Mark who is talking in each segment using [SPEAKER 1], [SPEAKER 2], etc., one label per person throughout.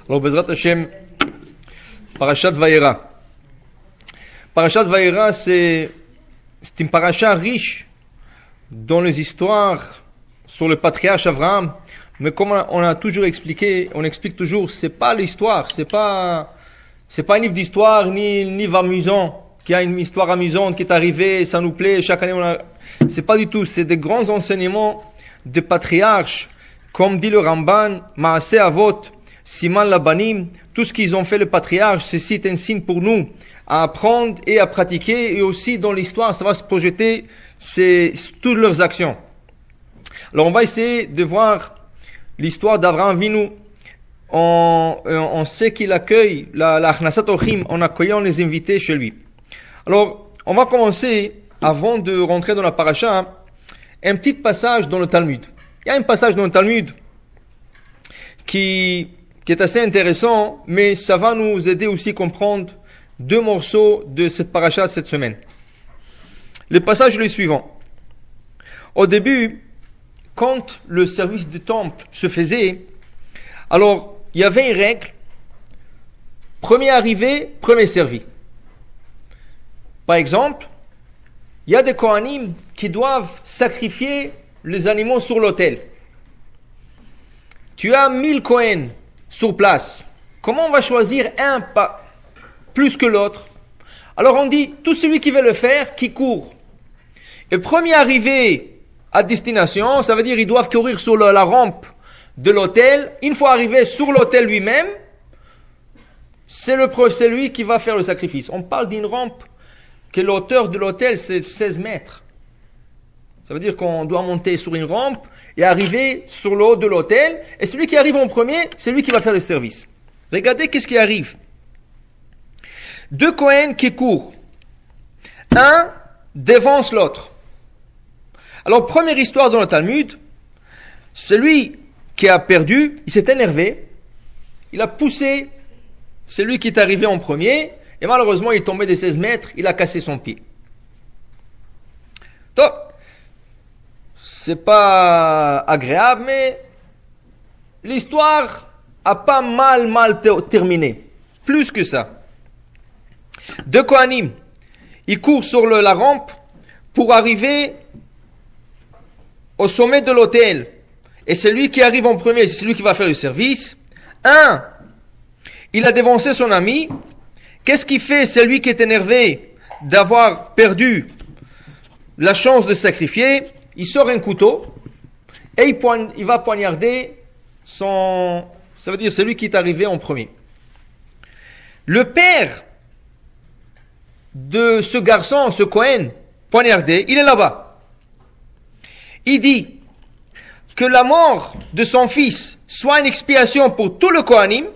[SPEAKER 1] Alors, Bezrat Hashem, Parashat Vayera. Parashat Vayera, c'est une paracha riche dans les histoires sur le patriarche Abraham. Mais comme on a toujours expliqué, on explique toujours, c'est pas l'histoire, c'est pas un livre d'histoire, ni un livre amusant, qui a une histoire amusante qui est arrivée, ça nous plaît, chaque année c'est pas du tout, c'est des grands enseignements de patriarches, comme dit le Ramban, Maaseh Avot, Siman Labanim, tout ce qu'ils ont fait le patriarche, c'est un signe pour nous à apprendre et à pratiquer, et aussi dans l'histoire, ça va se projeter, c'est toutes leurs actions. Alors on va essayer de voir l'histoire d'Abraham Avinu. On sait qu'il accueille la Achnasat Orchim en accueillant les invités chez lui. Alors, on va commencer, avant de rentrer dans la paracha, un petit passage dans le Talmud. Il y a un passage dans le Talmud qui est assez intéressant, mais ça va nous aider aussi à comprendre deux morceaux de cette paracha cette semaine. Le passage est le suivant. Au début, quand le service du temple se faisait, alors il y avait une règle, premier arrivé, premier servi. Par exemple, il y a des Kohanim qui doivent sacrifier les animaux sur l'autel. Tu as 1000 Kohen sur place. Comment on va choisir un plus que l'autre? Alors on dit, tout celui qui veut le faire, qui court. Et premier arrivé à destination, ça veut dire ils doivent courir sur la rampe de l'autel. Une fois arrivé sur l'autel lui-même, c'est lui qui va faire le sacrifice. On parle d'une rampe que l'auteur de l'autel c'est 16 mètres. Ça veut dire qu'on doit monter sur une rampe et arriver sur le haut de l'autel. Et celui qui arrive en premier, c'est lui qui va faire le service. Regardez qu'est-ce qui arrive. Deux Kohen qui courent. Un dévance l'autre. Alors, première histoire dans le Talmud, celui qui a perdu, il s'est énervé, il a poussé celui qui est arrivé en premier, et malheureusement, il est tombé des 16 mètres, il a cassé son pied. Donc, c'est pas agréable, mais l'histoire a pas mal terminé. Plus que ça. Deux Kohanim, ils courent sur la rampe pour arriver au sommet de l'autel. Et celui qui arrive en premier, c'est celui qui va faire le service. Un, il a dévancé son ami. Qu'est-ce qu'il fait, celui qui est énervé d'avoir perdu la chance de sacrifier? Il sort un couteau et il va poignarder ça veut dire celui qui est arrivé en premier. Le père de ce garçon, ce Kohen, poignardé, il est là-bas. Il dit que la mort de son fils soit une expiation pour tout le Kohanim,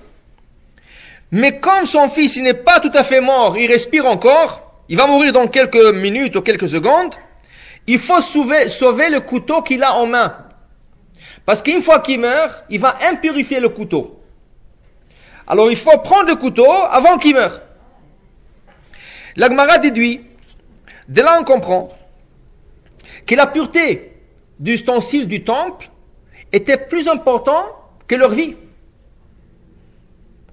[SPEAKER 1] mais comme son fils il n'est pas tout à fait mort, il respire encore, il va mourir dans quelques minutes ou quelques secondes, il faut sauver le couteau qu'il a en main. Parce qu'une fois qu'il meurt, il va impurifier le couteau. Alors il faut prendre le couteau avant qu'il meure. La Gemara déduit, de là on comprend, que la pureté d'ustensiles du temple était plus important que leur vie.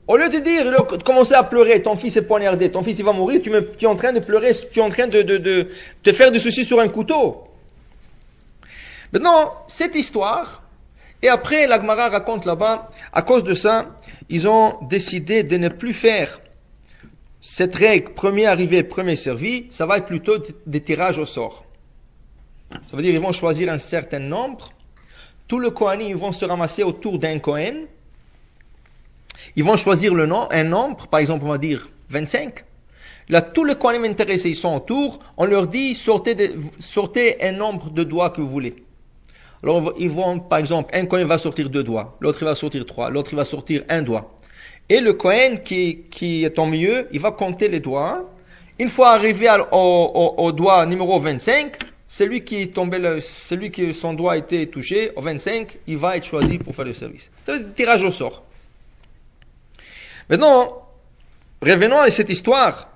[SPEAKER 1] Au lieu de commencer à pleurer, ton fils est poignardé, ton fils il va mourir, tu es en train de pleurer, tu es en train de te faire des soucis sur un couteau. Maintenant, cette histoire, et après la Gemara raconte là-bas, à cause de ça, ils ont décidé de ne plus faire cette règle, premier arrivé, premier servi, ça va être plutôt des tirages au sort. Ça veut dire qu'ils vont choisir un certain nombre. Tous les Kohanim vont se ramasser autour d'un Kohen. Ils vont choisir un nombre, par exemple on va dire 25. Là, tous les Kohanim intéressés, ils sont autour. On leur dit, sortez un nombre de doigts que vous voulez. Alors ils vont, par exemple, un Kohen va sortir 2 doigts, l'autre il va sortir 3, l'autre il va sortir 1 doigt. Et le Kohen qui est au milieu, il va compter les doigts. Une fois arrivé au doigt numéro 25, celui qui son doigt a été touché, au 25, il va être choisi pour faire le service. C'est un tirage au sort. Maintenant, revenons à cette histoire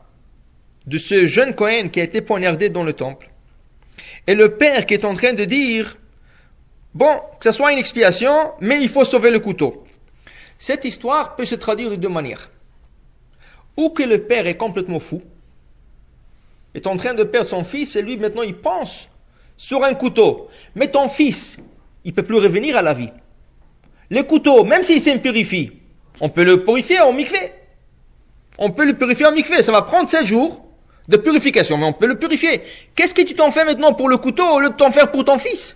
[SPEAKER 1] de ce jeune Kohen qui a été poignardé dans le temple. Et le père qui est en train de dire, bon, que ce soit une expiation, mais il faut sauver le couteau. Cette histoire peut se traduire de deux manières. Ou que le père est complètement fou, est en train de perdre son fils, et lui maintenant il pense sur un couteau. Mais ton fils, il ne peut plus revenir à la vie. Le couteau, même s'il s'impurifie, on peut le purifier en mikvé. On peut le purifier en mikvé. Ça va prendre 7 jours de purification, mais on peut le purifier. Qu'est-ce que tu t'en fais maintenant pour le couteau au lieu de t'en faire pour ton fils?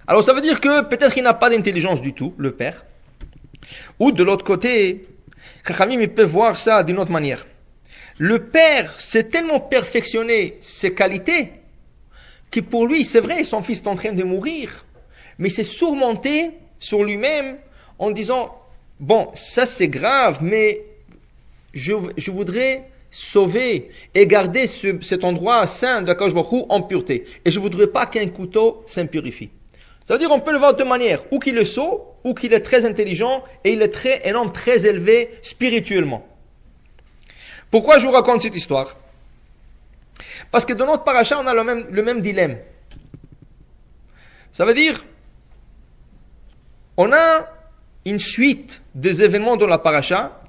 [SPEAKER 1] Alors ça veut dire que peut-être qu'il n'a pas d'intelligence du tout, le père. Ou de l'autre côté, Chachamim il peut voir ça d'une autre manière. Le père s'est tellement perfectionné ses qualités que pour lui, c'est vrai, son fils est en train de mourir, mais il s'est surmonté sur lui-même en disant, bon, ça c'est grave, mais je voudrais sauver et garder cet endroit saint de Akadosh Baruch Hu en pureté. Et je ne voudrais pas qu'un couteau s'impurifie. Ça veut dire qu'on peut le voir de deux manières, ou qu'il est sot, ou qu'il est très intelligent, et il est un homme très élevé spirituellement. Pourquoi je vous raconte cette histoire? Parce que dans notre paracha, on a le même dilemme. Ça veut dire, on a une suite des événements dans la paracha,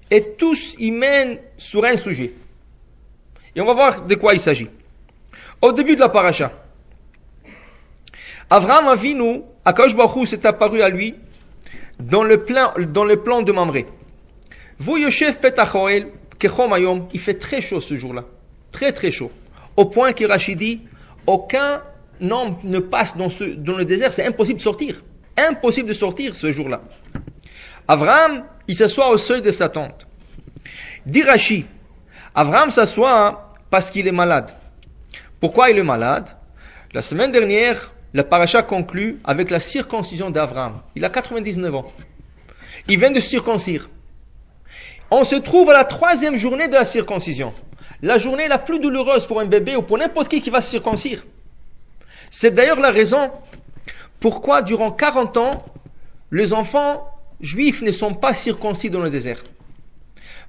[SPEAKER 1] et tous y mènent sur un sujet. Et on va voir de quoi il s'agit. Au début de la paracha, Avraham Avinu, Akadosh Baruch Hu s'est apparu à lui dans le plan de Mamré. Vous Yoshev Petach Oel, Kechom Hayom, il fait très chaud ce jour-là. Très très chaud. Au point que Rashi dit, aucun homme ne passe dans le désert, c'est impossible de sortir. Impossible de sortir ce jour-là. Avraham, il s'assoit au seuil de sa tente. Dit Rashi, Avraham s'assoit parce qu'il est malade. Pourquoi il est malade? La semaine dernière, la paracha conclut avec la circoncision d'Avraham. Il a 99 ans. Il vient de se circoncire. On se trouve à la 3e journée de la circoncision. La journée la plus douloureuse pour un bébé ou pour n'importe qui va se circoncire. C'est d'ailleurs la raison pourquoi durant 40 ans, les enfants juifs ne sont pas circoncis dans le désert.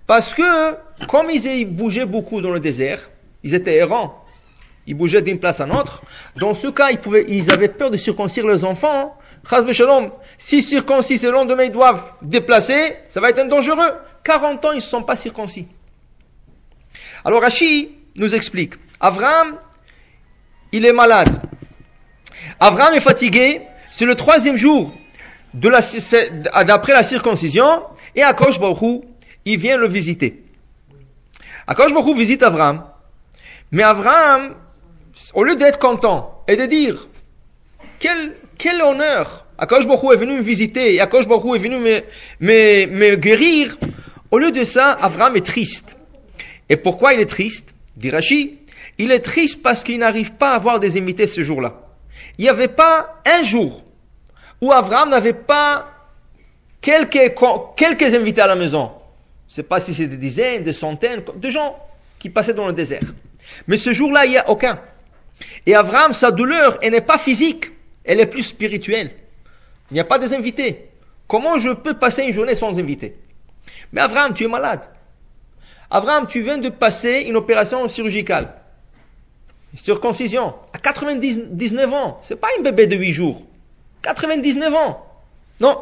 [SPEAKER 1] Parce que, comme ils bougeaient beaucoup dans le désert, ils étaient errants, ils bougeaient d'une place à l'autre, dans ce cas, ils avaient peur de circoncire leurs enfants. Chas v'shalom, si circoncis et le lendemain ils doivent déplacer, ça va être dangereux. 40 ans, ils ne sont pas circoncis. Alors Rashi nous explique, Avraham, il est malade. Avraham est fatigué, c'est le 3e jour d'après la circoncision, et Akadosh Baruch Hu, il vient le visiter. Akadosh Baruch Hu visite Avraham, mais Avraham, au lieu d'être content et de dire quel honneur, Akadosh Baruch Hu est venu me visiter et Akadosh Baruch Hu est venu me guérir, au lieu de ça, Avraham est triste. Et pourquoi il est triste? Dit Rashi, il est triste parce qu'il n'arrive pas à avoir des invités ce jour-là. Il n'y avait pas un jour où Avraham n'avait pas quelques invités à la maison. Je ne sais pas si c'est des dizaines, des centaines de gens qui passaient dans le désert. Mais ce jour-là, il n'y a aucun. Et Avraham, sa douleur, elle n'est pas physique, elle est plus spirituelle. Il n'y a pas des invités. Comment je peux passer une journée sans invités? Mais Avraham, tu es malade. Avraham, tu viens de passer une opération chirurgicale. Une circoncision. À 99 ans. C'est pas un bébé de 8 jours. 99 ans. Non.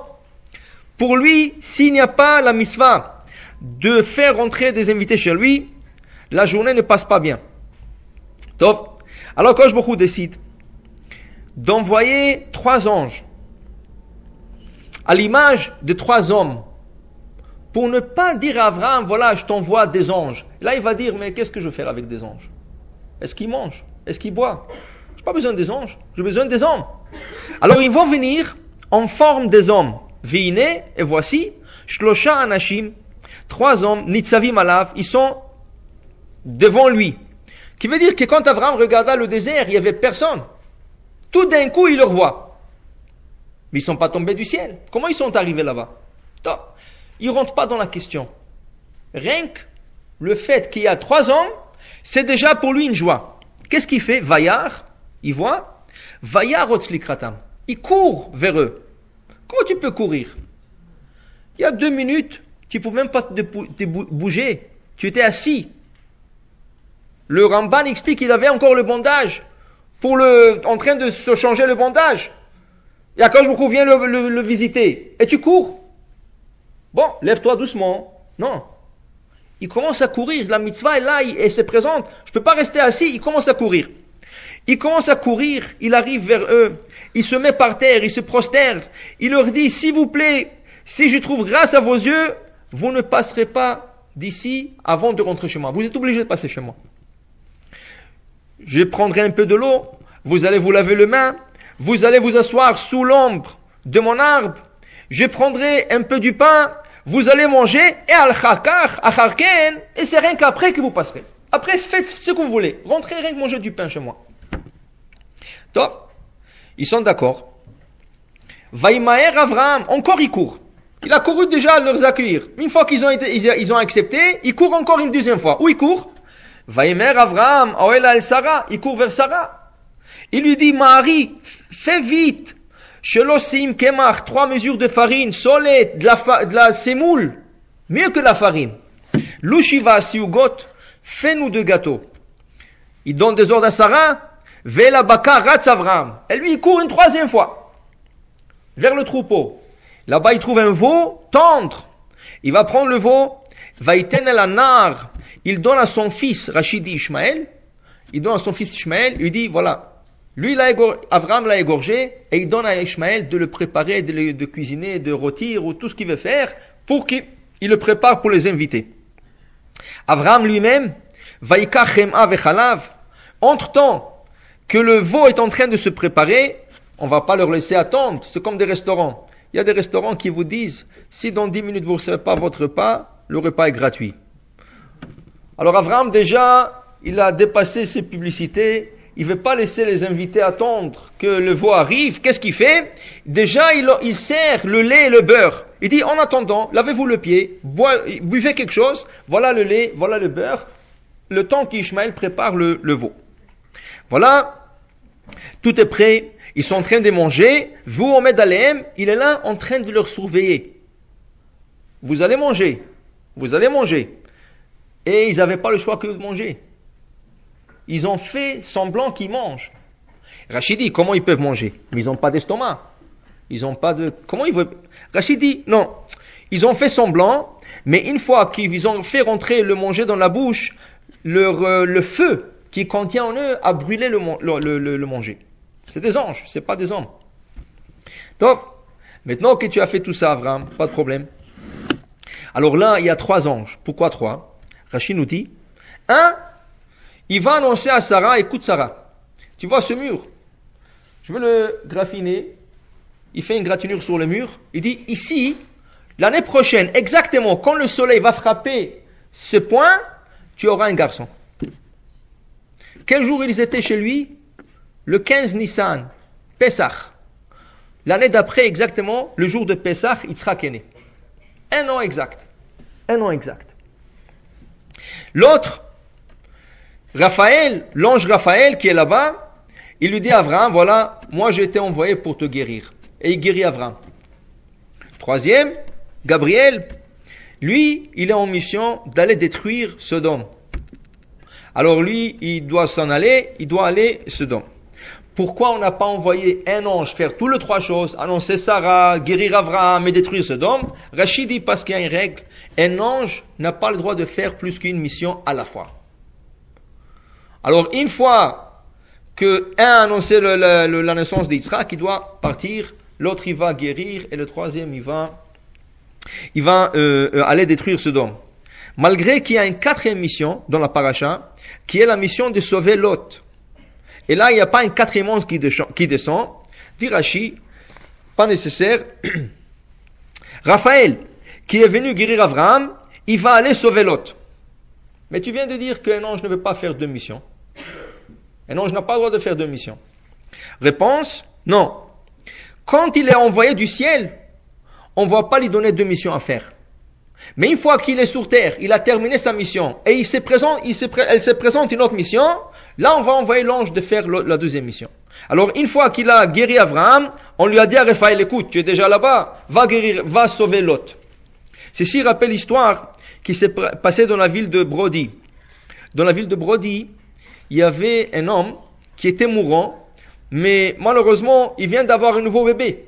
[SPEAKER 1] Pour lui, s'il n'y a pas la mitzvah de faire rentrer des invités chez lui, la journée ne passe pas bien. Donc, alors Akadosh Baruch Hu décide d'envoyer 3 anges à l'image de 3 hommes pour ne pas dire à Avraham, voilà, je t'envoie des anges. Là, il va dire, mais qu'est-ce que je vais faire avec des anges? Est-ce qu'ils mangent? Est-ce qu'ils boivent? Je n'ai pas besoin des anges, j'ai besoin des hommes. Alors, ils vont venir en forme des hommes. Veine, et voici, Shlosha Anashim, 3 hommes, Nitzavim Alav, ils sont devant lui. Qui veut dire que quand Avraham regarda le désert, il n'y avait personne. Tout d'un coup, il le voit. Mais ils ne sont pas tombés du ciel. Comment ils sont arrivés là-bas? Donc, ils ne rentrent pas dans la question. Rien que le fait qu'il y a 3 hommes, c'est déjà pour lui une joie. Qu'est-ce qu'il fait? Vayar, il voit. Vayar otzlikratam. Il court vers eux. Comment tu peux courir? Il y a 2 minutes, tu ne pouvais même pas te bouger. Tu étais assis. Le Ramban explique qu'il avait encore le bandage en train de se changer le bandage. Et Akadosh Baruch Hu vient le visiter. Et tu cours. Bon, lève-toi doucement. Non. Il commence à courir. La mitzvah est là, elle se présente. Je ne peux pas rester assis. Il commence à courir. Il commence à courir. Il arrive vers eux. Il se met par terre. Il se prosterne. Il leur dit, s'il vous plaît, si je trouve grâce à vos yeux, vous ne passerez pas d'ici avant de rentrer chez moi. Vous êtes obligés de passer chez moi. Je prendrai un peu de l'eau. Vous allez vous laver les mains. Vous allez vous asseoir sous l'ombre de mon arbre. Je prendrai un peu du pain. Vous allez manger. Et al-kharken. Et c'est rien qu'après que vous passerez. Après, faites ce que vous voulez. Rentrez rien que manger du pain chez moi. Top. Ils sont d'accord. Vaïmaer Avraham. Encore il court. Il a couru déjà à leur accueillir. Une fois qu'ils ont accepté, il court encore une deuxième fois. Où il court? Vaïmaer Avraham. Oela el Sarah. Il court vers Sarah. Il lui dit, Marie, fais vite. Shelosim kemach, 3 mesures de farine, solet, de la semoule, mieux que la farine. Lushiva siugot, fais-nous 2 gâteaux. Il donne des ordres à Sarah, vela baka ratz Avram. Et lui, il court une 3e fois, vers le troupeau. Là-bas, il trouve un veau tendre. Il va prendre le veau, va iten el anar. Il donne à son fils, Rachidi Ishmaël, il donne à son fils Ishmaël, il lui dit, voilà, lui, Avraham l'a égorgé, et il donne à Ishmaël de le préparer, de cuisiner, de rôtir, ou tout ce qu'il veut faire, pour qu'il le prépare pour les invités. Avraham lui-même, Vaïka chem'a vechalav, entre-temps que le veau est en train de se préparer, on va pas leur laisser attendre, c'est comme des restaurants. Il y a des restaurants qui vous disent, si dans 10 minutes vous ne recevez pas votre repas, le repas est gratuit. Alors Avraham déjà, il a dépassé ses publicités. Il ne veut pas laisser les invités attendre que le veau arrive. Qu'est-ce qu'il fait? Déjà, il sert le lait et le beurre. Il dit, en attendant, lavez-vous le pied, buvez quelque chose, voilà le lait, voilà le beurre, le temps qu'Ishmaël prépare le veau. Voilà, tout est prêt, ils sont en train de manger, vous, Omed Aleem, il est là en train de leur surveiller. Vous allez manger. Et ils n'avaient pas le choix que de manger. Ils ont fait semblant qu'ils mangent. Rachid dit, comment ils peuvent manger? Mais ils n'ont pas d'estomac. Ils n'ont pas de... Comment ils veulent... Rachid dit, non. Ils ont fait semblant, mais une fois qu'ils ont fait rentrer le manger dans la bouche, le feu qui contient en eux a brûlé le manger. C'est des anges, c'est pas des hommes. Donc, maintenant que tu as fait tout ça, Avraham, pas de problème. Alors là, il y a 3 anges. Pourquoi 3? Rachid nous dit, il va annoncer à Sarah, écoute Sarah, tu vois ce mur, je veux le graffiner, il fait une gratinure sur le mur, il dit, ici, l'année prochaine, exactement, quand le soleil va frapper ce point, tu auras un garçon. Quel jour ils étaient chez lui? Le 15 Nissan, Pessah. L'année d'après, exactement, le jour de Pessah, Yitzhak est né. 1 an exact. L'autre, Raphaël, l'ange Raphaël qui est là-bas, il lui dit à Avraham, voilà, moi j'ai été envoyé pour te guérir. Et il guérit Avraham. 3e, Gabriel, lui, il est en mission d'aller détruire Sodome. Alors lui, il doit s'en aller, il doit aller Sodome. Pourquoi on n'a pas envoyé un ange faire toutes les 3 choses, annoncer Sarah, guérir Avraham et détruire Sodome? Rachid dit parce qu'il y a une règle, un ange n'a pas le droit de faire plus qu'une mission à la fois. Alors, une fois que un a annoncé la naissance d'Yitzhak, il doit partir, l'autre il va guérir, et le 3e il va aller détruire Sodome. Malgré qu'il y a une 4e mission dans la paracha, qui est la mission de sauver Lot. Et là, il n'y a pas une 4e ange qui descend. Dit Rashi, pas nécessaire. Raphaël, qui est venu guérir Avraham, il va aller sauver Lot. Mais tu viens de dire qu'un ange ne veut pas faire 2 missions. Un ange n'a pas le droit de faire 2 missions. Réponse, non. Quand il est envoyé du ciel, on ne va pas lui donner 2 missions à faire. Mais une fois qu'il est sur terre, il a terminé sa mission, et elle se présente une autre mission, là on va envoyer l'ange de faire la 2e mission. Alors une fois qu'il a guéri Avraham, on lui a dit à Raphaël, écoute, tu es déjà là-bas, va sauver Lot. Ceci rappelle l'histoire qui s'est passée dans la ville de Brody. Dans la ville de Brody, il y avait un homme qui était mourant, mais malheureusement, il vient d'avoir un nouveau bébé.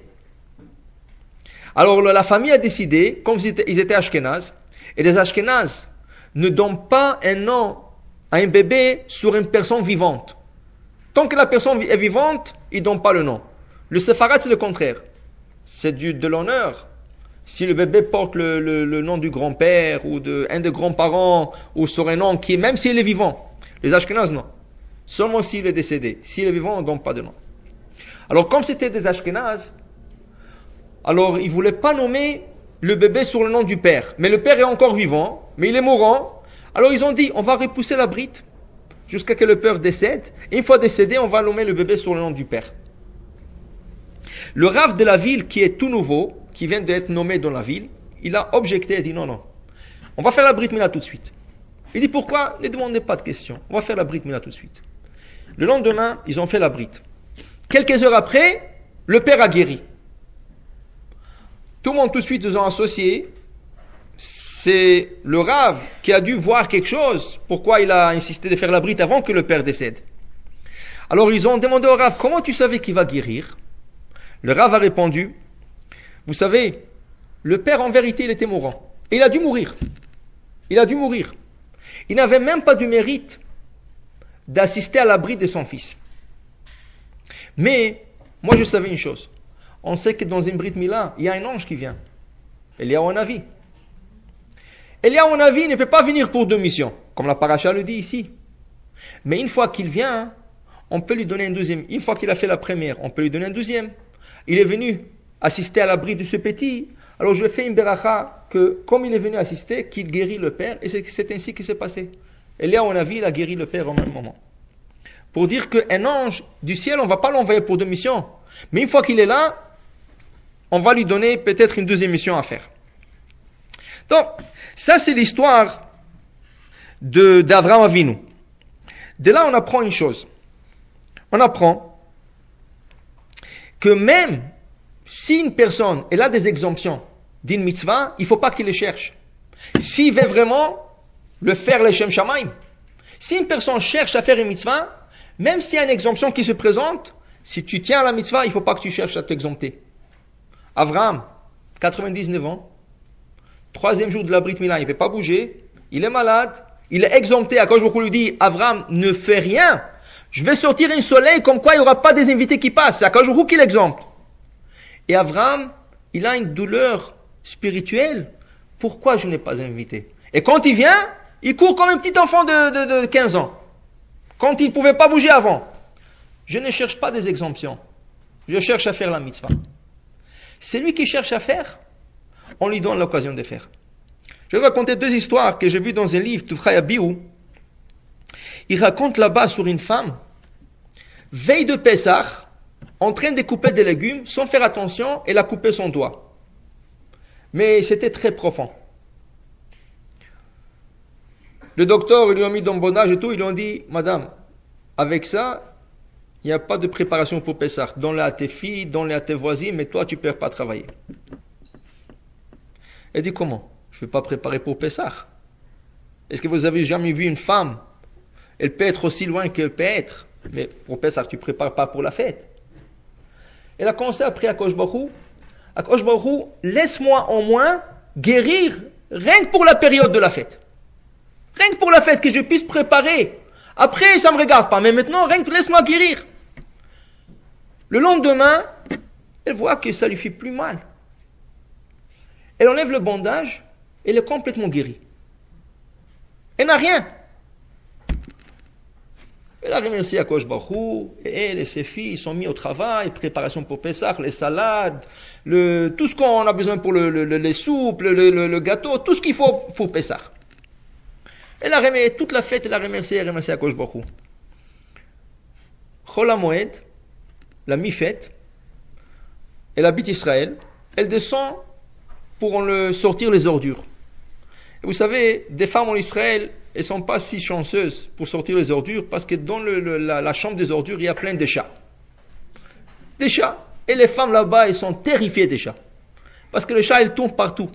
[SPEAKER 1] Alors la famille a décidé, comme ils étaient Ashkénazes, et les Ashkénazes ne donnent pas un nom à un bébé sur une personne vivante. Tant que la personne est vivante, ils ne donnent pas le nom. Le Séfarad, c'est le contraire. C'est de l'honneur. Si le bébé porte le nom du grand-père ou d'un des grands-parents ou sur un nom qui est, même s'il est vivant. Les Ashkénazes, non. Seulement s'il est décédé. S'il est vivant, on ne donne pas de nom. Alors, comme c'était des Ashkénazes, alors ils ne voulaient pas nommer le bébé sur le nom du père. Mais le père est encore vivant, mais il est mourant. Alors ils ont dit, on va repousser la brite jusqu'à ce que le père décède. Et une fois décédé, on va nommer le bébé sur le nom du père. Le Rav de la ville, qui est tout nouveau, qui vient d'être nommé dans la ville, il a objecté et dit non, on va faire la Brit Mila tout de suite. Il dit pourquoi? Ne demandez pas de questions, on va faire la Brit Mila tout de suite. Le lendemain, ils ont fait la Brit. Quelques heures après, le père a guéri. Tout le monde tout de suite ils ont associé, c'est le Rav qui a dû voir quelque chose, pourquoi il a insisté de faire la Brit avant que le père décède. Alors ils ont demandé au Rav, comment tu savais qu'il va guérir? Le Rav a répondu, vous savez, le père en vérité il était mourant. Et il a dû mourir. Il n'avait même pas du mérite d'assister à la bride de son fils. Mais, moi je savais une chose. On sait que dans une Brit Mila, il y a un ange qui vient. Eliyahu Hanavi. Eliyahu Hanavi ne peut pas venir pour 2 missions, comme la paracha le dit ici. Mais une fois qu'il vient, on peut lui donner une deuxième. Une fois qu'il a fait la première, on peut lui donner un deuxième. Il est venu assister à la bride de ce petit, alors je fais une beracha que, comme il est venu assister, qu'il guérit le père, et c'est ainsi que c'est passé. Eliyahu Hanavi, il a guéri le père au même moment. Pour dire qu'un ange du ciel, on ne va pas l'envoyer pour 2 missions. Mais une fois qu'il est là, on va lui donner peut-être une deuxième mission à faire. Donc, ça c'est l'histoire d'Avraham Avinu. De là, on apprend une chose. On apprend que même si une personne elle a des exemptions d'une mitzvah, il ne faut pas qu'il les cherche. S'il veut vraiment le faire l'Eshem Shamaim, si une personne cherche à faire une mitzvah, même s'il y a une exemption qui se présente, si tu tiens à la mitzvah, il ne faut pas que tu cherches à t'exempter. Avraham, 99 ans, 3e jour de la Brit Mila, il ne peut pas bouger, il est malade, il est exempté. Akadosh Baruch Hu lui dit, Avraham, ne fais rien, je vais sortir un soleil comme quoi il n'y aura pas des invités qui passent. C'est Akadosh Baruch Hu qui l'exempte. Et Avraham, il a une douleur spirituelle. Pourquoi je n'ai pas invité? Et quand il vient, il court comme un petit enfant de 15 ans. Quand il ne pouvait pas bouger avant. Je ne cherche pas des exemptions. Je cherche à faire la mitzvah. Celui qui cherche à faire, on lui donne l'occasion de faire. Je vais raconter 2 histoires que j'ai vues dans un livre, Tufchaya Biou. Il raconte là-bas sur une femme, veille de Pessah, en train de couper des légumes, sans faire attention, elle a coupé son doigt. Mais c'était très profond. Le docteur, il lui a mis dans le bon âge et tout, ils lui ont dit, madame, avec ça, il n'y a pas de préparation pour Pessah. Donne-la à tes filles, donne-la à tes voisines, mais toi, tu ne peux pas travailler. Elle dit, comment? Je ne vais pas préparer pour Pessah. Est-ce que vous avez jamais vu une femme? Elle peut être aussi loin qu'elle peut être, mais pour Pessah, tu ne prépares pas pour la fête. Elle a commencé à prier à Akadosh Baruch Hu. Akadosh Baruch Hu, laisse-moi au moins guérir, rien que pour la période de la fête. Rien que pour la fête, que je puisse préparer. Après, ça ne me regarde pas, mais maintenant, rien que laisse-moi guérir. Le lendemain, elle voit que ça lui fait plus mal. Elle enlève le bandage, elle est complètement guérie. Elle n'a rien. Elle a remercié Akadosh Baruch Hu, et elle et ses filles sont mis au travail, préparation pour Pessah, les salades, tout ce qu'on a besoin pour les soupes, le gâteau, tout ce qu'il faut pour Pessah. Elle a remercié toute la fête, elle a remercié Akadosh Baruch Hu. Chol HaMoed, la mi-fête, elle habite Israël, elle descend pour sortir les ordures. Et vous savez, des femmes en Israël, elles ne sont pas si chanceuses pour sortir les ordures parce que dans la chambre des ordures, il y a plein de chats. Des chats. Et les femmes là-bas, elles sont terrifiées des chats. Parce que les chats, ils tombent partout.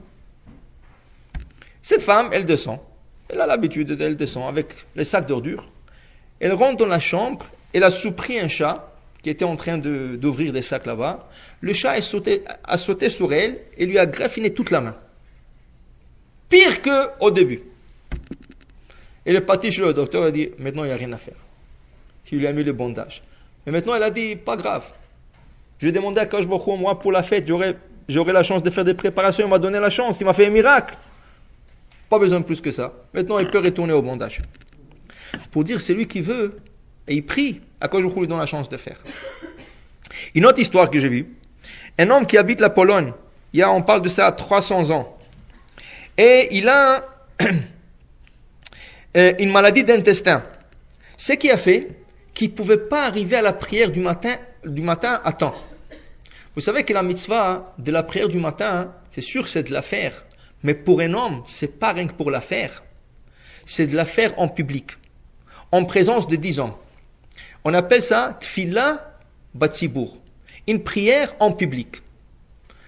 [SPEAKER 1] Cette femme, elle descend. Elle a l'habitude, elle descend avec les sacs d'ordures. Elle rentre dans la chambre, elle a surpris un chat qui était en train d'ouvrir des sacs là-bas. Le chat a sauté sur elle et lui a graffiné toute la main. Pire qu'au début. Elle est partie chez le docteur, elle a dit, maintenant il n'y a rien à faire. Il lui a mis le bandage. Mais maintenant elle a dit, pas grave. Je demandais à Akadosh Baruch Hu, moi pour la fête, j'aurais la chance de faire des préparations, il m'a donné la chance, il m'a fait un miracle. Pas besoin de plus que ça. Maintenant il peut retourner au bandage. Pour dire, c'est lui qui veut, et il prie, Akadosh Baruch Hu lui donne la chance de faire. Une autre histoire que j'ai vue, un homme qui habite la Pologne, on parle de ça à 300 ans, et il a une maladie d'intestin. Ce qui a fait qu'il ne pouvait pas arriver à la prière du matin à temps. Vous savez que la mitzvah de la prière du matin, c'est sûr c'est de la faire, mais pour un homme, c'est pas rien que pour la faire. C'est de la faire en public, en présence de 10 hommes. On appelle ça tfila batzibur, une prière en public.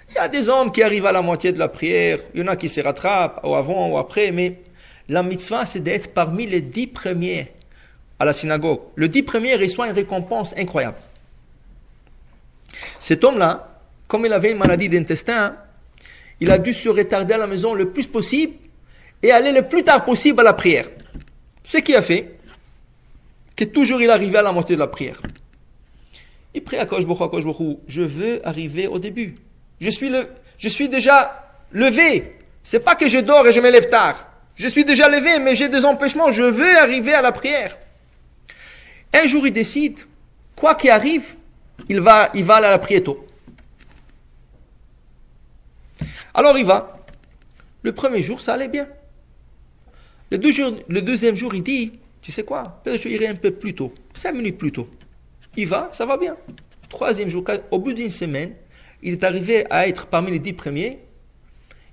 [SPEAKER 1] Il y a des hommes qui arrivent à la moitié de la prière, il y en a qui se rattrapent, ou avant ou après, mais la mitzvah, c'est d'être parmi les 10 premiers à la synagogue. Le 10 premiers reçoit une récompense incroyable. Cet homme-là, comme il avait une maladie d'intestin, il a dû se retarder à la maison le plus possible et aller le plus tard possible à la prière. Ce qui a fait que toujours il arrivait à la moitié de la prière. Il prie à Akadosh Baruch Hu, je veux arriver au début. Je suis déjà levé. C'est pas que je dors et je me lève tard. Je suis déjà levé, mais j'ai des empêchements. Je veux arriver à la prière. Un jour, il décide, quoi qu'il arrive, il va aller à la prière tôt. Alors il va. Le premier jour, ça allait bien. Le deuxième jour, il dit, tu sais quoi, peut-être je irai un peu plus tôt, 5 minutes plus tôt. Il va, ça va bien. Troisième jour, au bout d'une semaine, il est arrivé à être parmi les 10 premiers.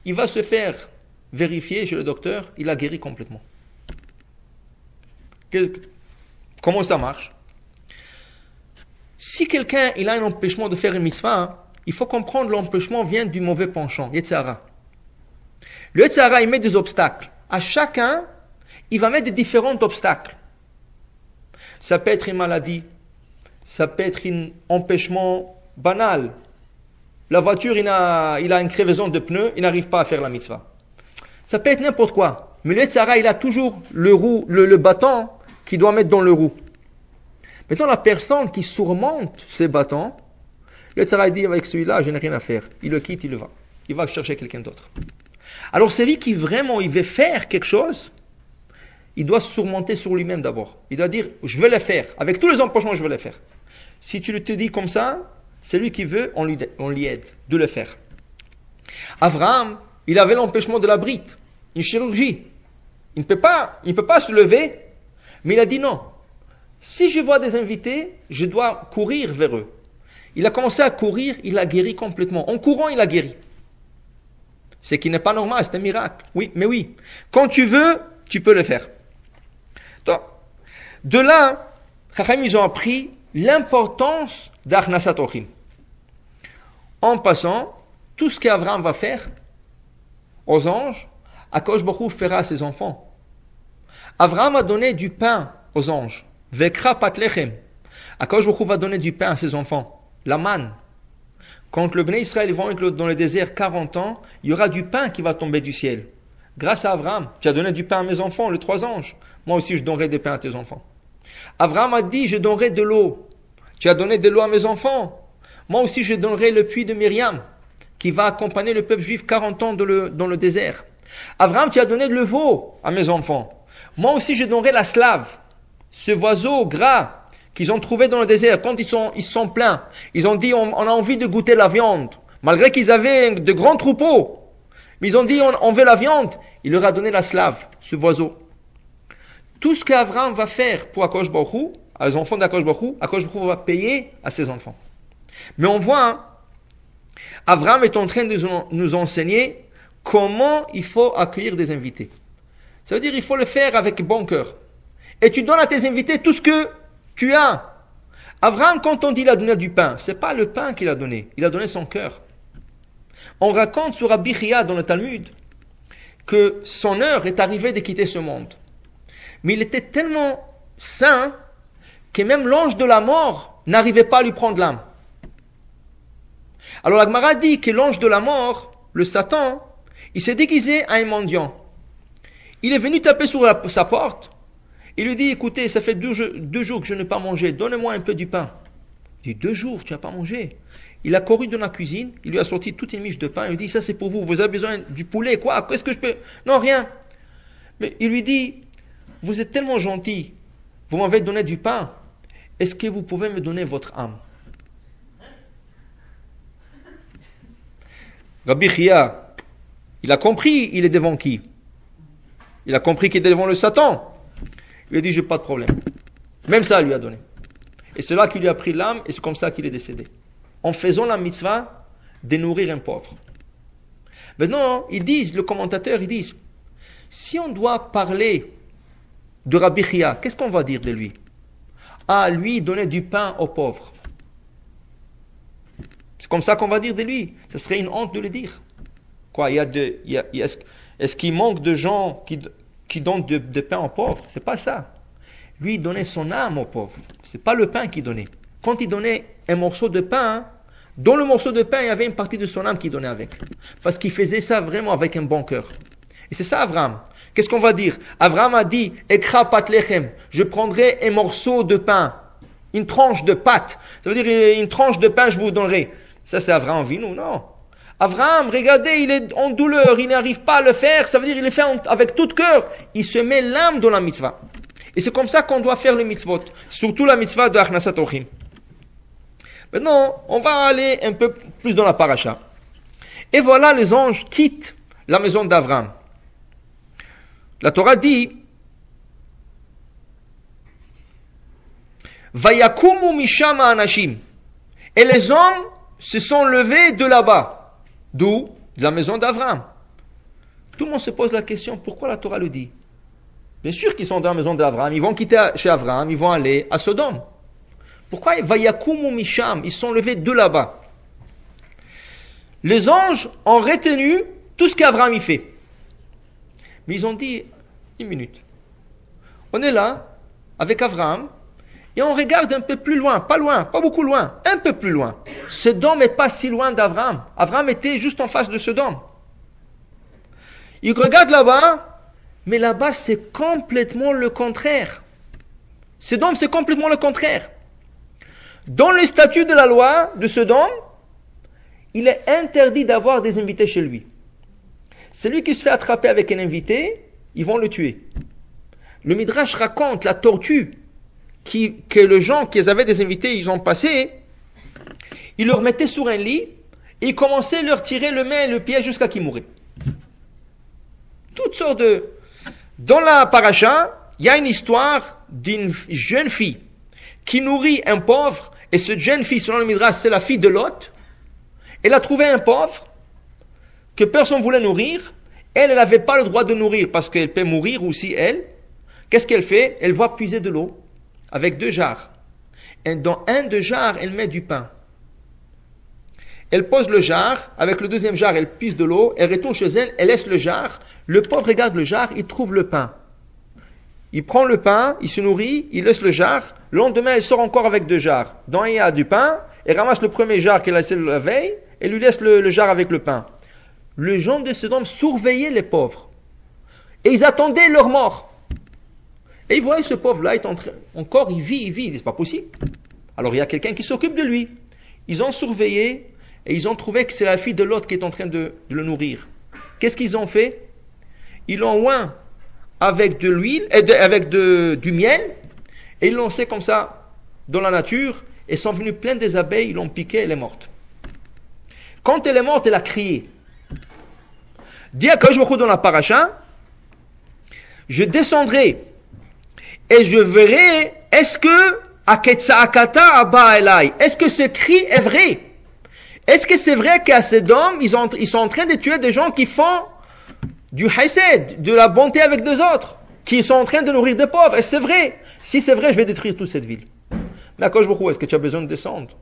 [SPEAKER 1] Il va se faire vérifier chez le docteur, il a guéri complètement. Comment ça marche? Si quelqu'un il a un empêchement de faire une mitzvah, il faut comprendre l'empêchement vient du mauvais penchant, Yetzirah. Le Yetzirah, il met des obstacles. À chacun, il va mettre des différents obstacles. Ça peut être une maladie, ça peut être un empêchement banal. La voiture, il a une crevaison de pneus, il n'arrive pas à faire la mitzvah. Ça peut être n'importe quoi. Mais le Yetzirah, il a toujours le bâton qu'il doit mettre dans le roue. Maintenant, la personne qui surmonte ces bâtons, le Yetzirah dit, avec celui-là, je n'ai rien à faire. Il le quitte, il le va. Il va chercher quelqu'un d'autre. Alors, celui qui vraiment, il veut faire quelque chose, il doit se surmonter sur lui-même d'abord. Il doit dire, je veux le faire. Avec tous les empêchements, je veux le faire. Si tu te dis comme ça, celui qui veut, on lui aide de le faire. Abraham, il avait l'empêchement de la brite, une chirurgie. Il ne peut pas se lever, mais il a dit non. Si je vois des invités, je dois courir vers eux. Il a commencé à courir, il a guéri complètement. En courant, il a guéri. Ce qui n'est pas normal, c'est un miracle. Oui, mais oui. Quand tu veux, tu peux le faire. Donc, de là, Chachamim, ils ont appris l'importance d'Achnasat Orchim. En passant, tout ce qu'Abraham va faire aux anges, Akadosh Baruch Hu fera à ses enfants. Abraham a donné du pain aux anges. Vekra patlechem. Akadosh Baruch Hu va donner du pain à ses enfants. La manne. Quand le Bnei Israël vont être dans le désert 40 ans, il y aura du pain qui va tomber du ciel. Grâce à Abraham, tu as donné du pain à mes enfants, les 3 anges. Moi aussi, je donnerai du pain à tes enfants. Abraham a dit, je donnerai de l'eau. Tu as donné de l'eau à mes enfants. Moi aussi, je donnerai le puits de Myriam, qui va accompagner le peuple juif 40 ans dans le désert. Abraham, tu as donné le veau à mes enfants. Moi aussi, je donnerai la slave, ce oiseau gras qu'ils ont trouvé dans le désert. Quand ils se sont plaints, ils ont dit, on a envie de goûter la viande, malgré qu'ils avaient de grands troupeaux. Mais ils ont dit, on veut la viande. Il leur a donné la slave, ce oiseau. Tout ce qu'Abraham va faire pour Akadosh Baruch Hu, à les enfants d'Akadosh Baruch Hu, Akadosh Baruch Hu va payer à ses enfants. Mais on voit, Abraham est en train de nous enseigner comment il faut accueillir des invités. Ça veut dire il faut le faire avec bon cœur. Et tu donnes à tes invités tout ce que tu as. Abraham, quand on dit qu'il a donné du pain, c'est pas le pain qu'il a donné, il a donné son cœur. On raconte sur Rabbi Chia dans le Talmud que son heure est arrivée de quitter ce monde. Mais il était tellement saint que même l'ange de la mort n'arrivait pas à lui prendre l'âme. Alors la Gemara dit que l'ange de la mort, le Satan, il s'est déguisé à un mendiant. Il est venu taper sur sa porte. Il lui dit, écoutez, ça fait 2 jours que je n'ai pas mangé, donnez-moi un peu du pain. Il dit, 2 jours, tu n'as pas mangé. Il a couru dans la cuisine, il lui a sorti toute une miche de pain, il lui dit, ça c'est pour vous, vous avez besoin du poulet, quoi, qu'est-ce que je peux... Non, rien. Mais il lui dit, vous êtes tellement gentil, vous m'avez donné du pain, est-ce que vous pouvez me donner votre âme? Rabbi Chia, il a compris, il est devant qui? Il a compris qu'il est devant le Satan. Il lui a dit, j'ai pas de problème. Même ça, il lui a donné. Et c'est là qu'il lui a pris l'âme, et c'est comme ça qu'il est décédé. En faisant la mitzvah de nourrir un pauvre. Maintenant, ils disent, le commentateur, ils disent, si on doit parler de Rabbi Chia, qu'est-ce qu'on va dire de lui? Ah, lui, donner du pain aux pauvres. C'est comme ça qu'on va dire de lui. Ce serait une honte de le dire. Quoi, est-ce qu'il manque de gens qui donnent de pain aux pauvres? C'est pas ça. Lui, il donnait son âme aux pauvres. C'est pas le pain qu'il donnait. Quand il donnait un morceau de pain, dans le morceau de pain, il y avait une partie de son âme qu'il donnait avec. Parce qu'il faisait ça vraiment avec un bon cœur. Et c'est ça Abraham. Qu'est-ce qu'on va dire? Abraham a dit, Ekra pat lechem, je prendrai un morceau de pain, une tranche de pâte. Ça veut dire une tranche de pain, je vous donnerai. Ça c'est Abraham Avinu, non. Abraham, regardez, il est en douleur, il n'arrive pas à le faire, ça veut dire il le fait avec tout cœur. Il se met l'âme dans la mitzvah. Et c'est comme ça qu'on doit faire les mitzvot, surtout la mitzvah de Achnasat Orchim. Maintenant, on va aller un peu plus dans la paracha. Et voilà, les anges quittent la maison d'Abraham. La Torah dit, Vayakumu misham anashim. Et les hommes se sont levés de là-bas. D'où? De la maison d'Abraham. Tout le monde se pose la question, pourquoi la Torah le dit? Bien sûr qu'ils sont dans la maison d'Abraham, ils vont quitter chez Abraham, ils vont aller à Sodome. Pourquoi Vayakumu misham? Ils sont levés de là-bas. Les anges ont retenu tout ce qu'Abraham y fait. Mais ils ont dit, une minute. On est là, avec Abraham, et on regarde un peu plus loin, pas beaucoup loin, un peu plus loin. Sodome n'est pas si loin d'Abraham. Abraham était juste en face de Sodome. Il regarde là-bas, mais là-bas c'est complètement le contraire. Sodome c'est complètement le contraire. Dans le statut de la loi de Sodome, il est interdit d'avoir des invités chez lui. Celui qui se fait attraper avec un invité, ils vont le tuer. Le Midrash raconte la tortue que les gens qui avaient des invités, ils ont passé. Ils leur mettaient sur un lit et ils commençaient à leur tirer le main et le pied jusqu'à qu'ils mouraient. Toutes sortes de... Dans la paracha, il y a une histoire d'une jeune fille qui nourrit un pauvre, et cette jeune fille, selon le Midrash, c'est la fille de Lot. Elle a trouvé un pauvre que personne ne voulait nourrir. Elle n'avait pas le droit de nourrir parce qu'elle peut mourir aussi, elle. Qu'est-ce qu'elle fait? Elle va puiser de l'eau avec 2 jarres. Et dans un de jarres, elle met du pain. Elle pose le jar, avec le deuxième jar, elle puise de l'eau, elle retourne chez elle, elle laisse le jar. Le pauvre regarde le jar, il trouve le pain. Il prend le pain, il se nourrit, il laisse le jar. Le lendemain, elle sort encore avec 2 jars. Dans un, il y a du pain, elle ramasse le premier jar qu'elle a laissé la veille, et lui laisse le jar avec le pain. Les gens de Sodome surveillaient les pauvres. Et ils attendaient leur mort. Et ils voyaient ce pauvre-là, il vit, c'est pas possible. Alors il y a quelqu'un qui s'occupe de lui. Ils ont surveillé, et ils ont trouvé que c'est la fille de l'autre qui est en train de le nourrir. Qu'est-ce qu'ils ont fait? Ils l'ont oint avec de l'huile, du miel, et ils l'ont laissé comme ça dans la nature, et sont venus plein des abeilles, ils l'ont piquée, elle est morte. Quand elle est morte, elle a crié. Dit Akadosh Baruch Hu dans la paracha, je descendrai et je verrai, est-ce que est-ce que ce cri est vrai? Est-ce que c'est vrai qu'à Sodome, ils sont en train de tuer des gens qui font du hesed, de la bonté avec des autres, qui sont en train de nourrir des pauvres? Est-ce que c'est vrai? Si c'est vrai, je vais détruire toute cette ville. Mais Akadosh Baruch Hu, est-ce que tu as besoin de descendre?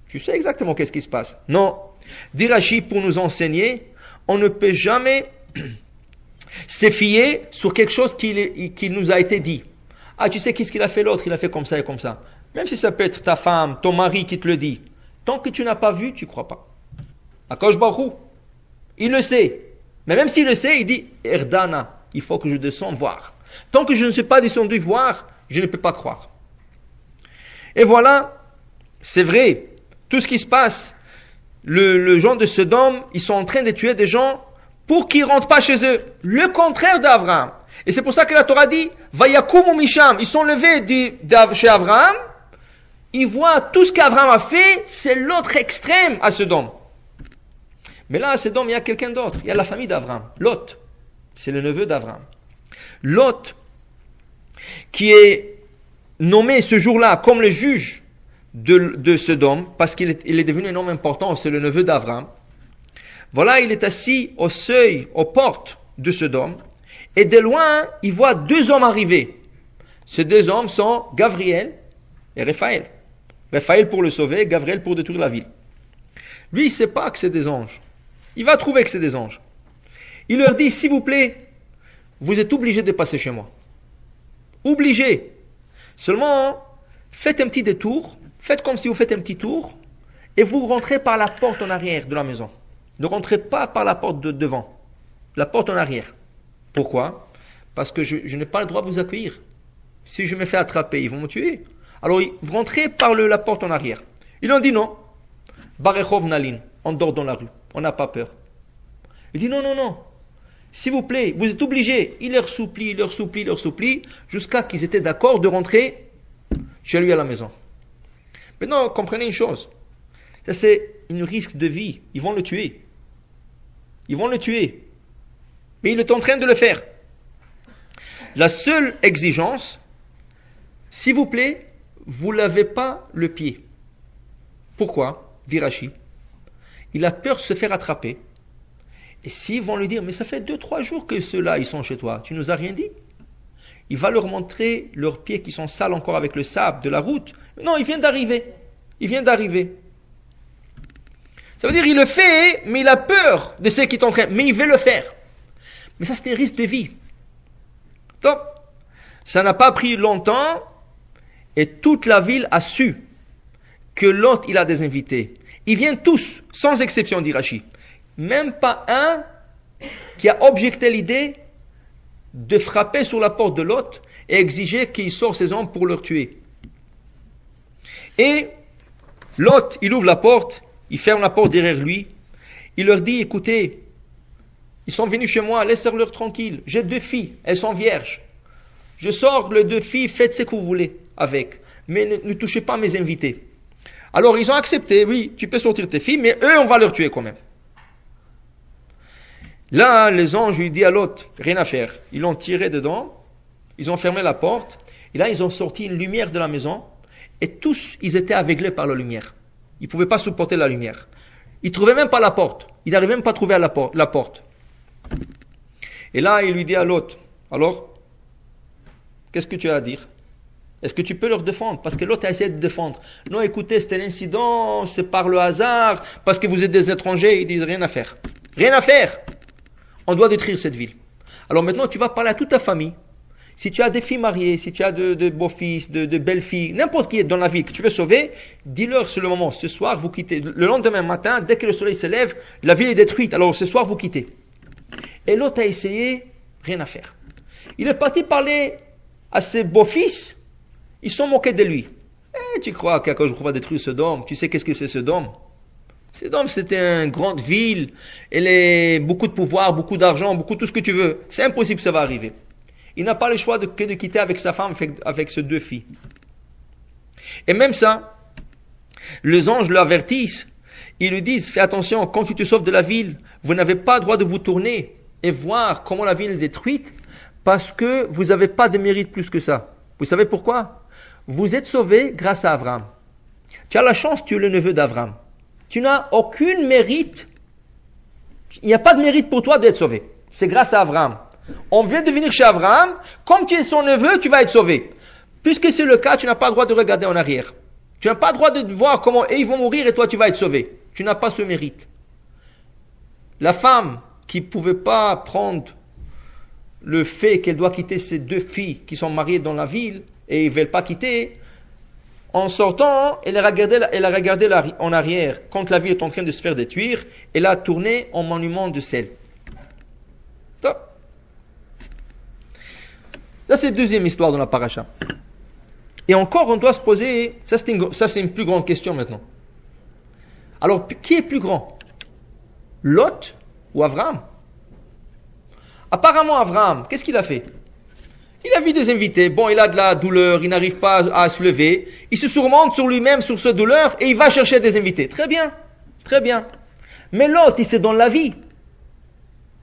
[SPEAKER 1] Tu sais exactement qu'est-ce qui se passe. Non. Dit Rashi pour nous enseigner, on ne peut jamais se fier sur quelque chose qui nous a été dit. Ah, tu sais qu'est-ce qu'il a fait l'autre? Il a fait comme ça et comme ça. Même si ça peut être ta femme, ton mari qui te le dit. Tant que tu n'as pas vu, tu ne crois pas. Akadosh Baruch Hu, il le sait. Mais même s'il le sait, il dit Erdana, il faut que je descende voir. Tant que je ne suis pas descendu voir, je ne peux pas croire. Et voilà, c'est vrai, tout ce qui se passe, le gens de Sodome, ils sont en train de tuer des gens pour qu'ils ne rentrent pas chez eux. Le contraire d'Abraham. Et c'est pour ça que la Torah dit Vayakumu Misham, ils sont levés chez Abraham, ils voient tout ce qu'Abraham a fait, c'est l'autre extrême à Sodome. Mais là, à Sodome, il y a quelqu'un d'autre, il y a la famille d'Abraham, Lot, c'est le neveu d'Abraham. Lot, qui est nommé ce jour-là comme le juge de Sodome, parce qu'il est devenu un homme important, c'est le neveu d'Abraham. Voilà, il est assis au seuil, aux portes de Sodome, et de loin, il voit deux hommes arriver. Ces deux hommes sont Gabriel et Raphaël. Raphaël pour le sauver, Gabriel pour détruire la ville. Lui, il ne sait pas que c'est des anges. Il va trouver que c'est des anges. Il leur dit, s'il vous plaît, vous êtes obligés de passer chez moi. Obligés. Seulement, faites un petit détour, faites comme si vous faites un petit tour, et vous rentrez par la porte en arrière de la maison. Ne rentrez pas par la porte de devant, la porte en arrière. Pourquoi? Parce que je n'ai pas le droit de vous accueillir. Si je me fais attraper, ils vont me tuer. Alors, vous rentrez par la porte en arrière. Ils ont dit non. Barechov Nalin, on dort dans la rue, on n'a pas peur. Il dit non, non, non. S'il vous plaît, vous êtes obligés. Il leur supplie, jusqu'à qu'ils étaient d'accord de rentrer chez lui à la maison. Maintenant, comprenez une chose. Ça, c'est un risque de vie. Ils vont le tuer. Ils vont le tuer. Mais il est en train de le faire. La seule exigence, s'il vous plaît, vous ne lavez pas le pied. Pourquoi? Dit Rashi. Il a peur de se faire attraper. Et s'ils vont lui dire, mais ça fait 2-3 jours que ceux-là, ils sont chez toi, tu nous as rien dit? Il va leur montrer leurs pieds qui sont sales encore avec le sable de la route. Non, il vient d'arriver. Il vient d'arriver. Ça veut dire, il le fait, mais il a peur de ce qui est en train, mais il veut le faire. Mais ça, c'est un risque de vie. Donc, ça n'a pas pris longtemps, et toute la ville a su que l'autre, il a des invités. Ils viennent tous, sans exception, dit Rashi. Même pas un qui a objecté l'idée de frapper sur la porte de l'autre et exiger qu'il sorte ses hommes pour leur tuer. Et l'autre, il ouvre la porte, il ferme la porte derrière lui, il leur dit, écoutez, ils sont venus chez moi, laissez-leur tranquille, j'ai 2 filles, elles sont vierges. Je sors les 2 filles, faites ce que vous voulez avec, mais ne touchez pas mes invités. Alors ils ont accepté, oui, tu peux sortir tes filles, mais eux, on va leur tuer quand même. Là, les anges lui disent à l'autre, rien à faire. Ils l'ont tiré dedans, ils ont fermé la porte, et là, ils ont sorti une lumière de la maison, et tous, ils étaient aveuglés par la lumière. Ils ne pouvaient pas supporter la lumière. Ils ne trouvaient même pas la porte. Ils n'arrivaient même pas à trouver la porte. Et là, il lui dit à l'autre, alors, qu'est-ce que tu as à dire? Est-ce que tu peux leur défendre? Parce que l'autre a essayé de défendre. Non, écoutez, c'était l'incident, c'est par le hasard, parce que vous êtes des étrangers. Ils disent, rien à faire. Rien à faire. On doit détruire cette ville. Alors maintenant, tu vas parler à toute ta famille. Si tu as des filles mariées, si tu as de beaux-fils, de belles-filles, n'importe qui est dans la ville que tu veux sauver, dis-leur sur le moment, ce soir, vous quittez. Le lendemain matin, dès que le soleil se lève, la ville est détruite. Alors ce soir, vous quittez. Et l'autre a essayé, rien à faire. Il est parti parler à ses beaux-fils. Ils sont moqués de lui. Tu crois qu'Akadosh va détruire Sodome? Tu sais qu'est-ce que c'est Sodome? Sodome, c'était une grande ville. Elle a beaucoup de pouvoir, beaucoup d'argent, beaucoup tout ce que tu veux. C'est impossible que ça va arriver. Il n'a pas le choix que de quitter avec sa femme, avec ses 2 filles. Et même ça, les anges l'avertissent. Ils lui disent, fais attention, quand tu te sauves de la ville, vous n'avez pas le droit de vous tourner et voir comment la ville est détruite, parce que vous n'avez pas de mérite plus que ça. Vous savez pourquoi? Vous êtes sauvé grâce à Abraham. Tu as la chance, tu es le neveu d'Abraham. Tu n'as aucun mérite. Il n'y a pas de mérite pour toi d'être sauvé. C'est grâce à Abraham. On vient de venir chez Abraham. Comme tu es son neveu, tu vas être sauvé. Puisque c'est le cas, tu n'as pas le droit de regarder en arrière. Tu n'as pas le droit de voir comment ils vont mourir et toi tu vas être sauvé. Tu n'as pas ce mérite. La femme qui ne pouvait pas prendre le fait qu'elle doit quitter ses 2 filles qui sont mariées dans la ville et ils ne veulent pas quitter, En sortant, elle a regardé en arrière quand la ville est en train de se faire détruire. Elle a tourné en monument de sel. Top. Ça, c'est la deuxième histoire dans la paracha. Et encore, on doit se poser, ça c'est une plus grande question maintenant. Alors, qui est plus grand? Lot ou Abraham? Apparemment, Abraham, qu'est-ce qu'il a fait? Il a vu des invités. Bon, il a de la douleur, il n'arrive pas à se lever. Il se surmonte sur lui-même, sur sa douleur, et il va chercher des invités. Très bien, très bien. Mais Lot, il se donne la vie.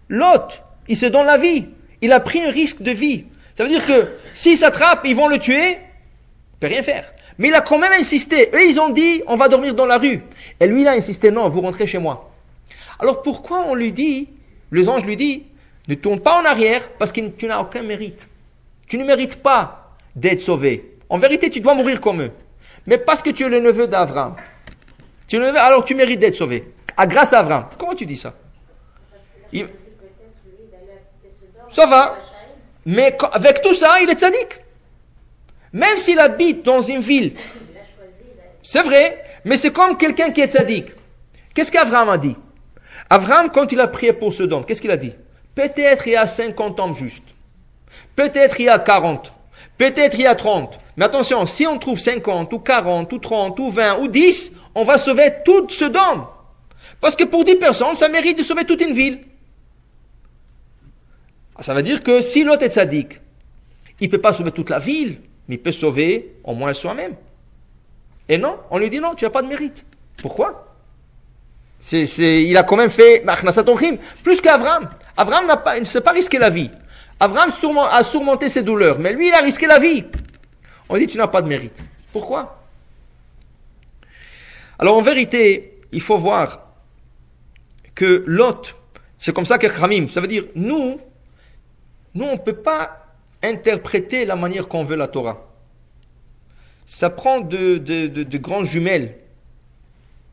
[SPEAKER 1] Lot, il se donne la vie. Il a pris un risque de vie. Ça veut dire que s'ils s'attrapent, ils vont le tuer. Il peut rien faire. Mais il a quand même insisté. Eux, ils ont dit, on va dormir dans la rue. Et lui, il a insisté, non, vous rentrez chez moi. Alors pourquoi on lui dit, les anges lui disent, ne tourne pas en arrière, parce que tu n'as aucun mérite. Tu ne mérites pas d'être sauvé. En vérité, tu dois mourir comme eux. Mais parce que tu es le neveu d'Abraham. Alors tu mérites d'être sauvé. Grâce à Abraham. Comment tu dis ça? Ça va. Mais avec tout ça, il est tzaddik. Même s'il habite dans une ville. C'est vrai. Mais c'est comme quelqu'un qui est tzaddik. Qu'est-ce qu'Abraham a dit? Abraham, quand il a prié pour Sodome, qu'est-ce qu'il a dit? Peut-être il y a 50 hommes justes. Peut-être il y a 40. Peut-être il y a 30. Mais attention, si on trouve 50 ou 40 ou 30 ou 20 ou 10, on va sauver toute Sodome. Parce que pour 10 personnes, ça mérite de sauver toute une ville. Ça veut dire que si l'autre est tzaddik, il ne peut pas sauver toute la ville, mais il peut sauver au moins soi-même. Et non, on lui dit non, tu n'as pas de mérite. Pourquoi? Il a quand même fait plus qu'Abraham. Abraham il ne s'est pas risqué la vie. Abraham a surmonté ses douleurs, mais lui, il a risqué la vie. On dit, tu n'as pas de mérite. Pourquoi? Alors, en vérité, il faut voir que Lot, c'est comme ça que Khamim, ça veut dire, nous, on ne peut pas interpréter la manière qu'on veut la Torah. Ça prend de grandes jumelles.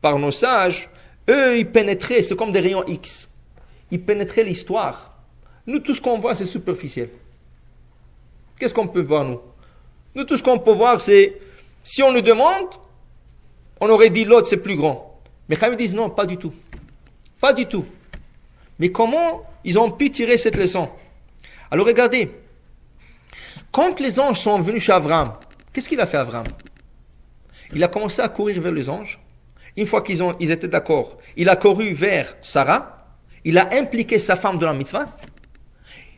[SPEAKER 1] Par nos sages, eux, ils pénétraient, c'est comme des rayons X. Ils pénétraient l'histoire. Nous, tout ce qu'on voit, c'est superficiel. Qu'est-ce qu'on peut voir, nous? Nous, tout ce qu'on peut voir, c'est, si on nous demande, on aurait dit l'autre, c'est plus grand. Mais quand ils disent non, pas du tout. Pas du tout. Mais comment ils ont pu tirer cette leçon? Alors regardez. Quand les anges sont venus chez Abraham, qu'est-ce qu'il a fait Abraham? Il a commencé à courir vers les anges. Une fois ils étaient d'accord, il a couru vers Sarah. Il a impliqué sa femme dans la mitzvah.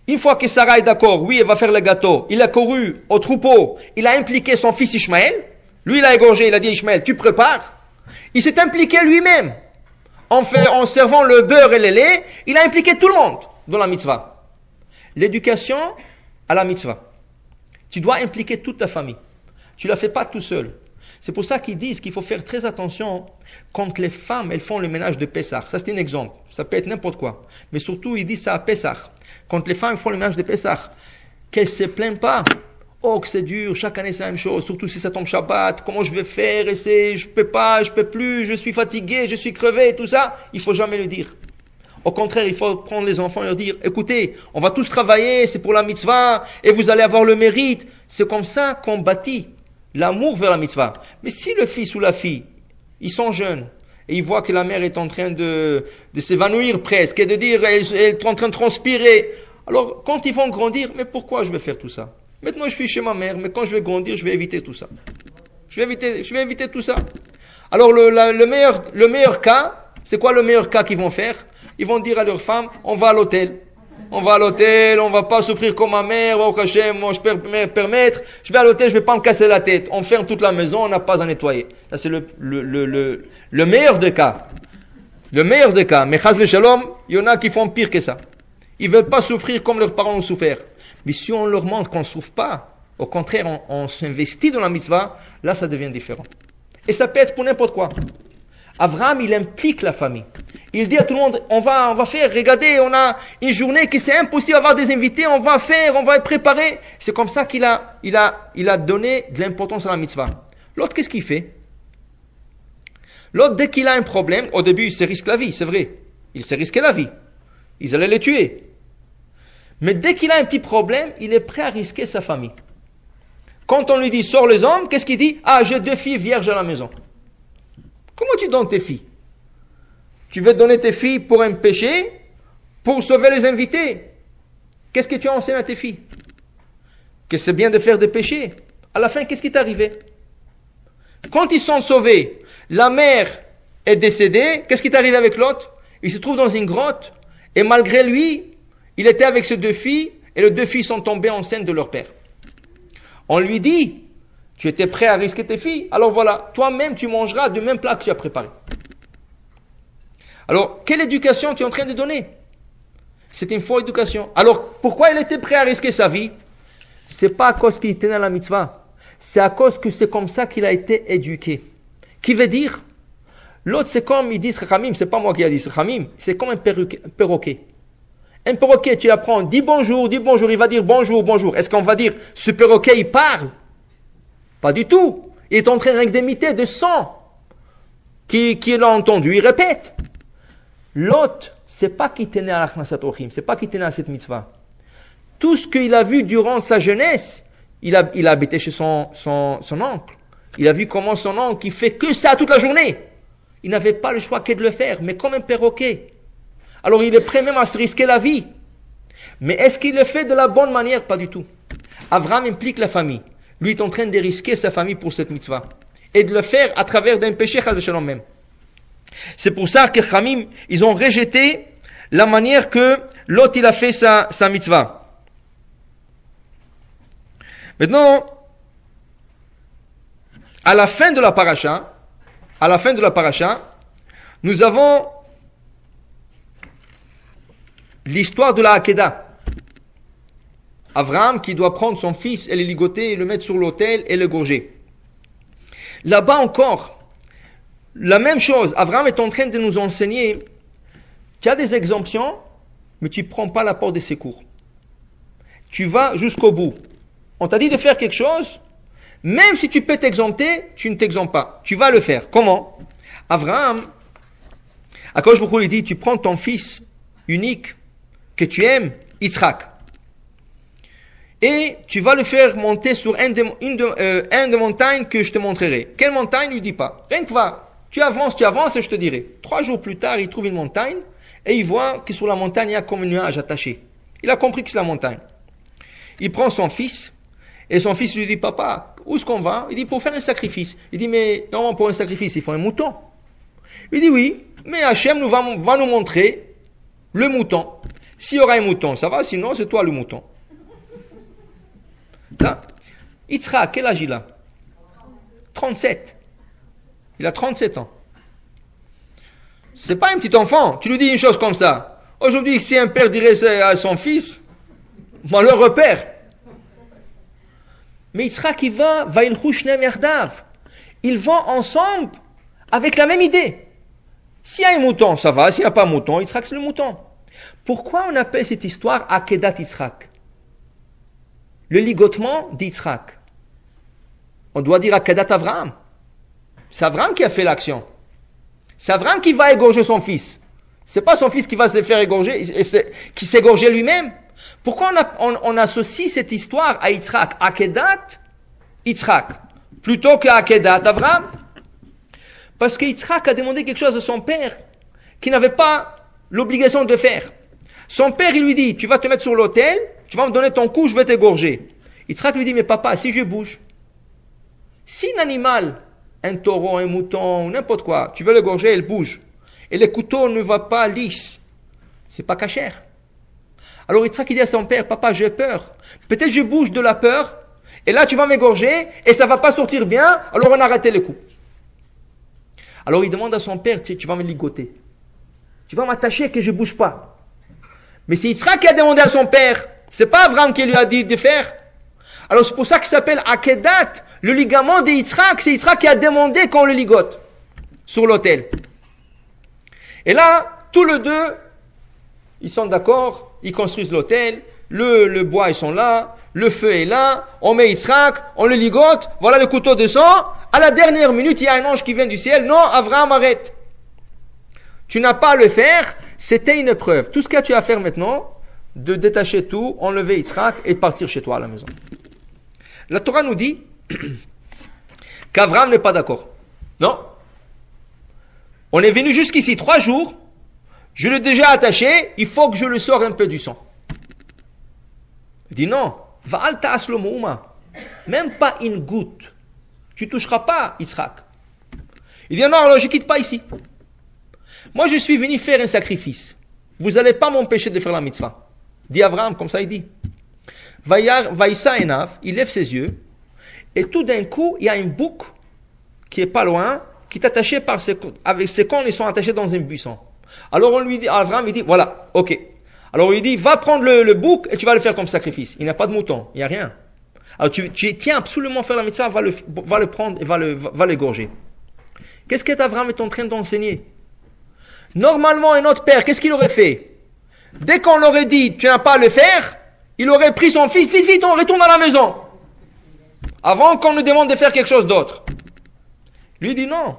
[SPEAKER 1] Une fois que Sarah est d'accord, oui, elle va faire le gâteau, il a couru au troupeau, il a impliqué son fils Ishmaël, lui il a égorgé, il a dit Ishmaël, tu prépares. Il s'est impliqué lui-même, en servant le beurre et le lait, il a impliqué tout le monde dans la mitzvah. L'éducation à la mitzvah. Tu dois impliquer toute ta famille. Tu ne la fais pas tout seul. C'est pour ça qu'ils disent qu'il faut faire très attention quand les femmes, elles font le ménage de Pessah. Ça c'est un exemple. Ça peut être n'importe quoi. Mais surtout, ils disent ça à Pessah. Quand les femmes font le ménage de Pessah, qu'elles ne se plaignent pas. Oh, que c'est dur, chaque année c'est la même chose, surtout si ça tombe Shabbat, comment je vais faire, je peux plus, je suis fatigué, je suis crevé, tout ça. Il faut jamais le dire. Au contraire, il faut prendre les enfants et leur dire, écoutez, on va tous travailler, c'est pour la mitzvah, et vous allez avoir le mérite. C'est comme ça qu'on bâtit l'amour vers la mitzvah. Mais si le fils ou la fille, ils sont jeunes, et ils voient que la mère est en train de s'évanouir presque, et de dire, elle est en train de transpirer, alors quand ils vont grandir, mais pourquoi je vais faire tout ça? Maintenant je suis chez ma mère, mais quand je vais grandir, je vais éviter tout ça. Je vais éviter tout ça. Alors le meilleur cas, c'est quoi le meilleur cas qu'ils vont faire? Ils vont dire à leur femme, on va à l'hôtel. On va pas souffrir comme ma mère, moi je peux me permettre, je vais à l'hôtel, je vais pas me casser la tête. On ferme toute la maison, on n'a pas à nettoyer. Ça c'est le meilleur des cas. Le meilleur des cas. Mais chas shalom, il y en a qui font pire que ça. Ils veulent pas souffrir comme leurs parents ont souffert. Mais si on leur montre qu'on ne souffre pas, au contraire, on s'investit dans la mitzvah, là ça devient différent. Et ça peut être pour n'importe quoi. Abraham, il implique la famille. Il dit à tout le monde, on va faire, regardez, on a une journée qui c'est impossible d'avoir des invités, on va préparer. C'est comme ça qu'il a donné de l'importance à la mitzvah. L'autre, qu'est-ce qu'il fait? L'autre, dès qu'il a un problème, au début, il se risque la vie, c'est vrai. Il s'est risqué la vie. Ils allaient le tuer. Mais dès qu'il a un petit problème, il est prêt à risquer sa famille. Quand on lui dit sors les hommes, qu'est-ce qu'il dit? Ah, j'ai 2 filles vierges à la maison. Comment tu donnes tes filles? Tu veux donner tes filles pour un péché, pour sauver les invités. Qu'est-ce que tu enseignes à tes filles? Que c'est bien de faire des péchés. À la fin, qu'est-ce qui t'est arrivé? Quand ils sont sauvés, la mère est décédée, qu'est-ce qui est arrivé avec l'autre? Il se trouve dans une grotte, et malgré lui, il était avec ses 2 filles, et les 2 filles sont tombées enceintes de leur père. On lui dit, tu étais prêt à risquer tes filles, alors voilà, toi-même tu mangeras du même plat que tu as préparé. Alors, quelle éducation tu es en train de donner? C'est une fausse éducation. Alors, pourquoi il était prêt à risquer sa vie? C'est pas à cause qu'il tenait la mitzvah, c'est à cause que c'est comme ça qu'il a été éduqué. Qui veut dire, l'autre c'est comme, ils disent Khamim, c'est pas moi qui a dit Khamim, c'est comme un perroquet. Un perroquet, tu apprends, dis bonjour, il va dire bonjour, bonjour. Est-ce qu'on va dire, ce perroquet il parle? Pas du tout. Il est en train d'imiter de sang qui l'a entendu, il répète. L'autre, c'est pas qu'il tenait à l'Achnasat Ochim, c'est pas qu'il tenait à cette mitzvah. Tout ce qu'il a vu durant sa jeunesse, il a habité chez son oncle. Il a vu comment son oncle, il fait que ça toute la journée. Il n'avait pas le choix que de le faire, mais comme un perroquet. Alors il est prêt même à se risquer la vie. Mais est-ce qu'il le fait de la bonne manière? Pas du tout. Abraham implique la famille. Lui est en train de risquer sa famille pour cette mitzvah. Et de le faire à travers d'un péché, chas v'shalom même. C'est pour ça que Khamim, ils ont rejeté la manière que l'autre il a fait sa mitzvah. Maintenant, à la fin de la paracha, nous avons l'histoire de la Hakeda. Abraham qui doit prendre son fils et le ligoter et le mettre sur l'autel et le gorger. Là-bas encore, la même chose. Abraham est en train de nous enseigner qu'il y a des exemptions, mais tu ne prends pas la porte des secours. Tu vas jusqu'au bout. On t'a dit de faire quelque chose, même si tu peux t'exempter, tu ne t'exemptes pas. Tu vas le faire. Comment? Abraham, Akadosh Baruch Hu lui dit, tu prends ton fils unique, que tu aimes, Yitzhak, et tu vas le faire monter sur une des montagnes que je te montrerai. Quelle montagne? Il lui dit pas. Rien que va. Tu avances et je te dirai. 3 jours plus tard, il trouve une montagne, et il voit que sur la montagne, il y a comme un nuage attaché. Il a compris que c'est la montagne. Il prend son fils, et son fils lui dit, papa, où est-ce qu'on va? Il dit, pour faire un sacrifice. Il dit, mais non, pour un sacrifice, il faut un mouton. Il dit, oui, mais Hachem va nous montrer le mouton. S'il y aura un mouton, ça va, sinon c'est toi le mouton. Yitzhak, quel âge il a? 37. Il a 37 ans. C'est pas un petit enfant. Tu lui dis une chose comme ça. Aujourd'hui, si un père dirait ça à son fils, malheureux père. Mais Yitzhak, il va ilchu shneim yardav. Ils vont ensemble avec la même idée. S'il y a un mouton, ça va. S'il n'y a pas un mouton, Yitzhak, c'est le mouton. Pourquoi on appelle cette histoire Akedat Yitzhak? Le ligotement d'Yitzhak. On doit dire Akedat Avraham. C'est Avraham qui a fait l'action. C'est Avraham qui va égorger son fils. C'est pas son fils qui va se faire égorger, qui s'égorger lui-même. Pourquoi on associe cette histoire à Yitzhak? Akedat Yitzhak. Plutôt qu'Akedat Avraham. Parce que Yitzhak a demandé quelque chose à son père qui n'avait pas l'obligation de faire. Son père, il lui dit, tu vas te mettre sur l'autel, tu vas me donner ton cou, je vais t'égorger. Yitzhak lui dit, mais papa, si je bouge, si un animal, un taureau, un mouton, n'importe quoi, tu veux l'égorger, il bouge, et le couteau ne va pas lisse, c'est pas cachère. Alors Yitzhak, il dit à son père, papa, j'ai peur. Peut-être je bouge de la peur, et là tu vas m'égorger, et ça va pas sortir bien, alors on a arrêté le coup. Alors il demande à son père, tu vas me ligoter. Tu vas m'attacher que je bouge pas. Mais c'est Yitzhak qui a demandé à son père. C'est pas Abraham qui lui a dit de faire. Alors c'est pour ça qu'il s'appelle Akedat. Le ligament de Yitzhak, c'est Yitzhak qui a demandé qu'on le ligote. Sur l'autel. Et là, tous les deux, ils sont d'accord, ils construisent l'autel, le bois ils sont là, le feu est là, on met Yitzhak, on le ligote, voilà le couteau de sang. À la dernière minute, il y a un ange qui vient du ciel. Non, Abraham, arrête. Tu n'as pas à le faire, c'était une épreuve. Tout ce que tu as à faire maintenant, de détacher tout, enlever Yitzhak et partir chez toi à la maison. La Torah nous dit qu'Abraham n'est pas d'accord. Non. On est venu jusqu'ici 3 jours, je l'ai déjà attaché, il faut que je le sors un peu du sang. Il dit non, va'al ta'as lo mouma, même pas une goutte. Tu toucheras pas Yitzhak. Il dit non, alors je quitte pas ici. Moi je suis venu faire un sacrifice. Vous n'allez pas m'empêcher de faire la mitzvah. Dit Abraham, comme ça il dit. Vaïsa enav, il lève ses yeux, et tout d'un coup, il y a un bouc qui est pas loin, qui est attaché par avec ses cornes, ils sont attachés dans un buisson. Alors on lui dit, Abraham, il dit, voilà, ok. Alors il dit, va prendre le bouc et tu vas le faire comme sacrifice. Il n'y a pas de mouton, il n'y a rien. Alors tu tiens absolument à faire la mitzvah, va le prendre et va l'égorger. Qu'est-ce qu'Abraham est en train d'enseigner? Normalement, un autre père, qu'est-ce qu'il aurait fait? Dès qu'on l'aurait dit, tu n'as pas à le faire, il aurait pris son fils, vite, on retourne à la maison. Avant qu'on nous demande de faire quelque chose d'autre. Lui dit non,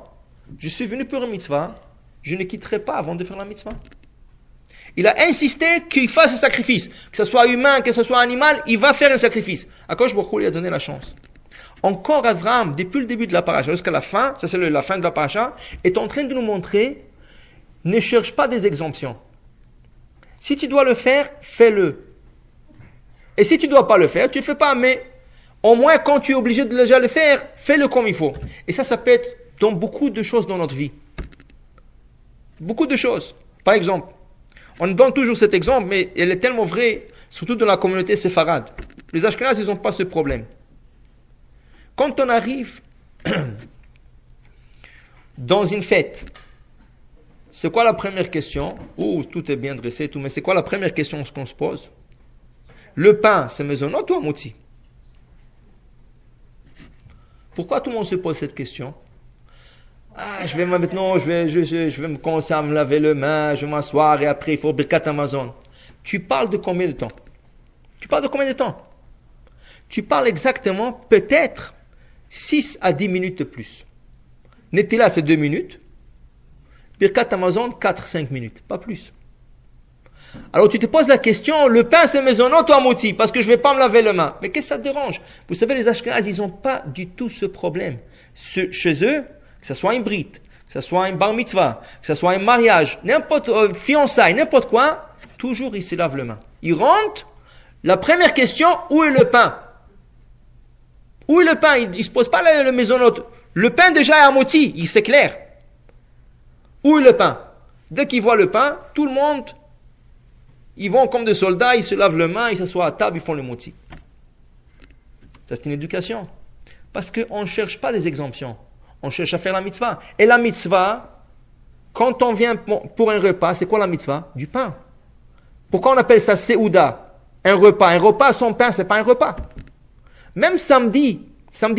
[SPEAKER 1] je suis venu pour une mitzvah, je ne quitterai pas avant de faire la mitzvah. Il a insisté qu'il fasse un sacrifice, que ce soit humain, que ce soit animal, il va faire un sacrifice. Akadosh Baruch Hu lui a donné la chance. Encore Abraham, depuis le début de la paracha jusqu'à la fin, ça c'est la fin de la paracha, est en train de nous montrer, ne cherche pas des exemptions. Si tu dois le faire, fais-le. Et si tu ne dois pas le faire, tu ne le fais pas, mais au moins quand tu es obligé de déjà le faire, fais-le comme il faut. Et ça peut être dans beaucoup de choses dans notre vie. Beaucoup de choses. Par exemple, on donne toujours cet exemple, mais il est tellement vrai, surtout dans la communauté séfarade. Les Ashkénazes, ils n'ont pas ce problème. Quand on arrive dans une fête, c'est quoi la première question? Tout est bien dressé, tout, mais c'est quoi la première question qu'on se pose? Le pain, c'est maisonnot ou amoti? Pourquoi tout le monde se pose cette question? Je vais me commencer à me laver les mains, je vais m'asseoir et après il faut Birkat Amazon. Tu parles de combien de temps? Tu parles exactement peut-être 6 à 10 minutes de plus. Netila c'est 2 minutes. Birkat Amazon 4-5 minutes, pas plus. Alors tu te poses la question, le pain c'est maisonnot ou amoti? Parce que je vais pas me laver les mains. Mais qu'est-ce que ça te dérange? Vous savez, les Ashkénazes, ils n'ont pas du tout ce problème. Chez eux, que ce soit un brit, que ce soit un bar mitzvah, que ce soit un mariage, n'importe fiançailles, n'importe quoi, toujours ils se lavent les mains. Ils rentrent, la première question, où est le pain? Où est le pain? Ils ne se posent pas le maisonnot. Le pain déjà est amoti, c'est clair. Où est le pain? Dès qu'ils voient le pain, tout le monde, ils vont comme des soldats, ils se lavent les mains, ils s'assoient à table, ils font le moti. Ça c'est une éducation. Parce qu'on ne cherche pas des exemptions. On cherche à faire la mitzvah. Et la mitzvah, quand on vient pour un repas, c'est quoi la mitzvah? Du pain. Pourquoi on appelle ça seouda? Un repas. Un repas sans pain, c'est pas un repas. Même samedi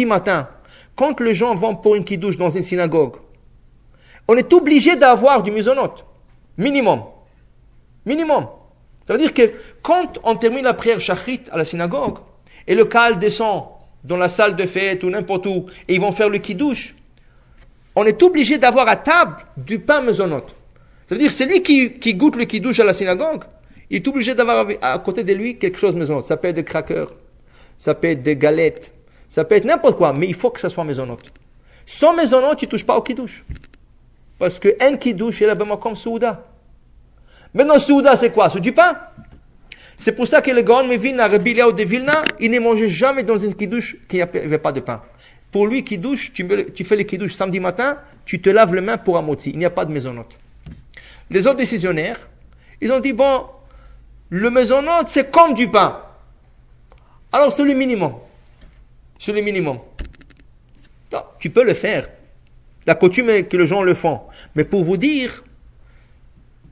[SPEAKER 1] matin, quand les gens vont pour une kiddush dans une synagogue, on est obligé d'avoir du mezonot. Minimum. Ça veut dire que quand on termine la prière shachrit à la synagogue, et le kal descend dans la salle de fête ou n'importe où, et ils vont faire le kiddush, on est obligé d'avoir à table du pain mezonot. Ça veut dire celui qui goûte le kiddush à la synagogue, il est obligé d'avoir à côté de lui quelque chose mezonot. Ça peut être des crackers, ça peut être des galettes, ça peut être n'importe quoi, mais il faut que ça soit mezonot. Sans mezonot, tu ne touches pas au kiddush. Parce que un kiddush est là-bas comme souda. Maintenant, souda, c'est quoi? C'est du pain. C'est pour ça que le Gaon Mevina, Rabbi Eliyahu de Vilna, il ne mangeait jamais dans un kiddush qui n'avait pas de pain. Pour lui, kiddush, tu fais le kiddush samedi matin, tu te laves les mains pour amoti. Il n'y a pas de mezonot. Les autres décisionnaires, ils ont dit, bon, le mezonot, c'est comme du pain. Alors, c'est le minimum. Non, tu peux le faire. La coutume est que les gens le font. Mais pour vous dire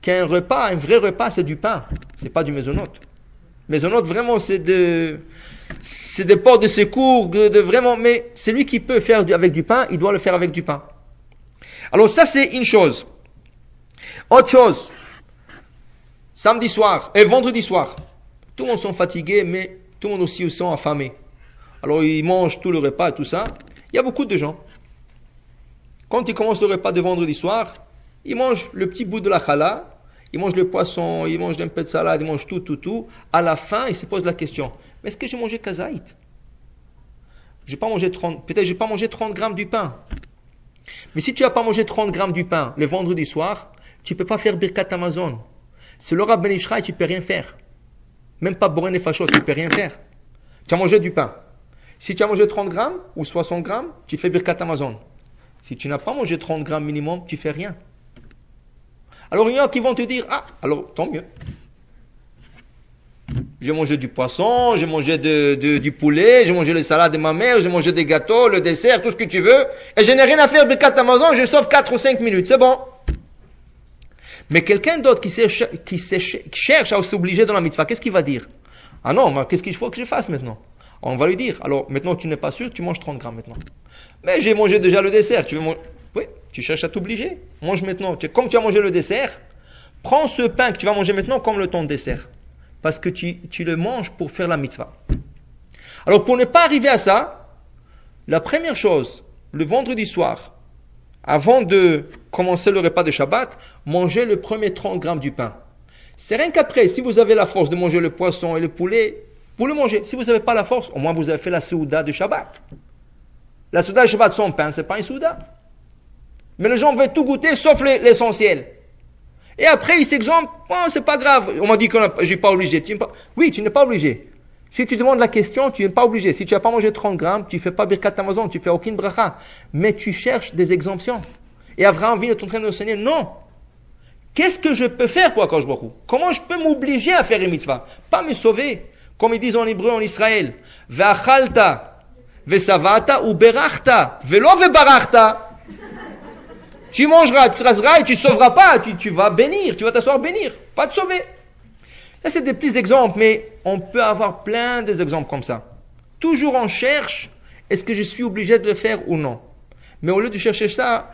[SPEAKER 1] qu'un repas, un vrai repas, c'est du pain. C'est pas du mezonot. Mezonot, vraiment, c'est des ports de secours, vraiment, mais celui qui peut faire avec du pain, il doit le faire avec du pain. Alors ça, c'est une chose. Autre chose. Samedi soir et vendredi soir. Tout le monde sont fatigués, mais tout le monde aussi sont affamés. Alors ils mangent tout le repas et tout ça. Il y a beaucoup de gens. Quand ils commencent le repas de vendredi soir, ils mangent le petit bout de la challah, ils mangent le poisson, ils mangent un peu de salade, ils mangent tout. À la fin, ils se posent la question, mais est-ce que j'ai mangé kazaït? peut-être je vais pas manger 30 grammes du pain. Mais si tu n'as pas mangé 30 grammes du pain le vendredi soir, tu ne peux pas faire Birkat Amazon. C'est le Rav Ben Ishraï, tu ne peux rien faire. Même pas Boré Nefashot, tu ne peux rien faire. Tu as mangé du pain. Si tu as mangé 30 grammes ou 60 grammes, tu fais Birkat Amazon. Si tu n'as pas mangé 30 grammes minimum, tu fais rien. Alors il y en a qui vont te dire, alors tant mieux. J'ai mangé du poisson, j'ai mangé du poulet, j'ai mangé les salades de ma mère, j'ai mangé des gâteaux, le dessert, tout ce que tu veux, et je n'ai rien à faire de 4 Amazon, je sauve 4 ou 5 minutes, c'est bon. Mais quelqu'un d'autre qui cherche à s'obliger dans la mitzvah, qu'est-ce qu'il va dire? Ah non, mais qu'est-ce qu'il faut que je fasse maintenant? On va lui dire, alors maintenant tu n'es pas sûr, tu manges 30 grammes maintenant. Mais j'ai mangé déjà le dessert, tu veux manger? Oui, tu cherches à t'obliger. Mange maintenant, comme tu as mangé le dessert, prends ce pain que tu vas manger maintenant comme le ton de dessert. Parce que tu le manges pour faire la mitzvah. Alors pour ne pas arriver à ça, la première chose, le vendredi soir, avant de commencer le repas de Shabbat, mangez le premier 30 grammes du pain. C'est rien qu'après, si vous avez la force de manger le poisson et le poulet, vous le mangez. Si vous n'avez pas la force, au moins vous avez fait la souda de Shabbat. La souda de Shabbat sans pain, c'est pas une souda. Mais les gens veulent tout goûter sauf l'essentiel. Et après, ils s'exemptent, c'est pas grave. On m'a dit que je suis pas obligé. Oui, tu n'es pas obligé. Si tu demandes la question, tu n'es pas obligé. Si tu n'as pas mangé 30 grammes, tu fais pas Birkat Amazon, tu fais aucune bracha. Mais tu cherches des exemptions. Et Abraham vient de t'entraîner de enseigner, non. Qu'est-ce que je peux faire pour Akadosh Baruch Hu? Comment je peux m'obliger à faire une mitzvah? Pas me sauver. Comme ils disent en hébreu en Israël. Ve'achalta, ve'savata, ou berachta, ve'lo ve'barachta. Tu mangeras, tu traceras et tu ne sauveras pas, tu vas bénir, tu vas t'asseoir bénir, pas te sauver. Là, c'est des petits exemples, mais on peut avoir plein d'exemples comme ça. Toujours on cherche, est-ce que je suis obligé de le faire ou non? Mais au lieu de chercher ça,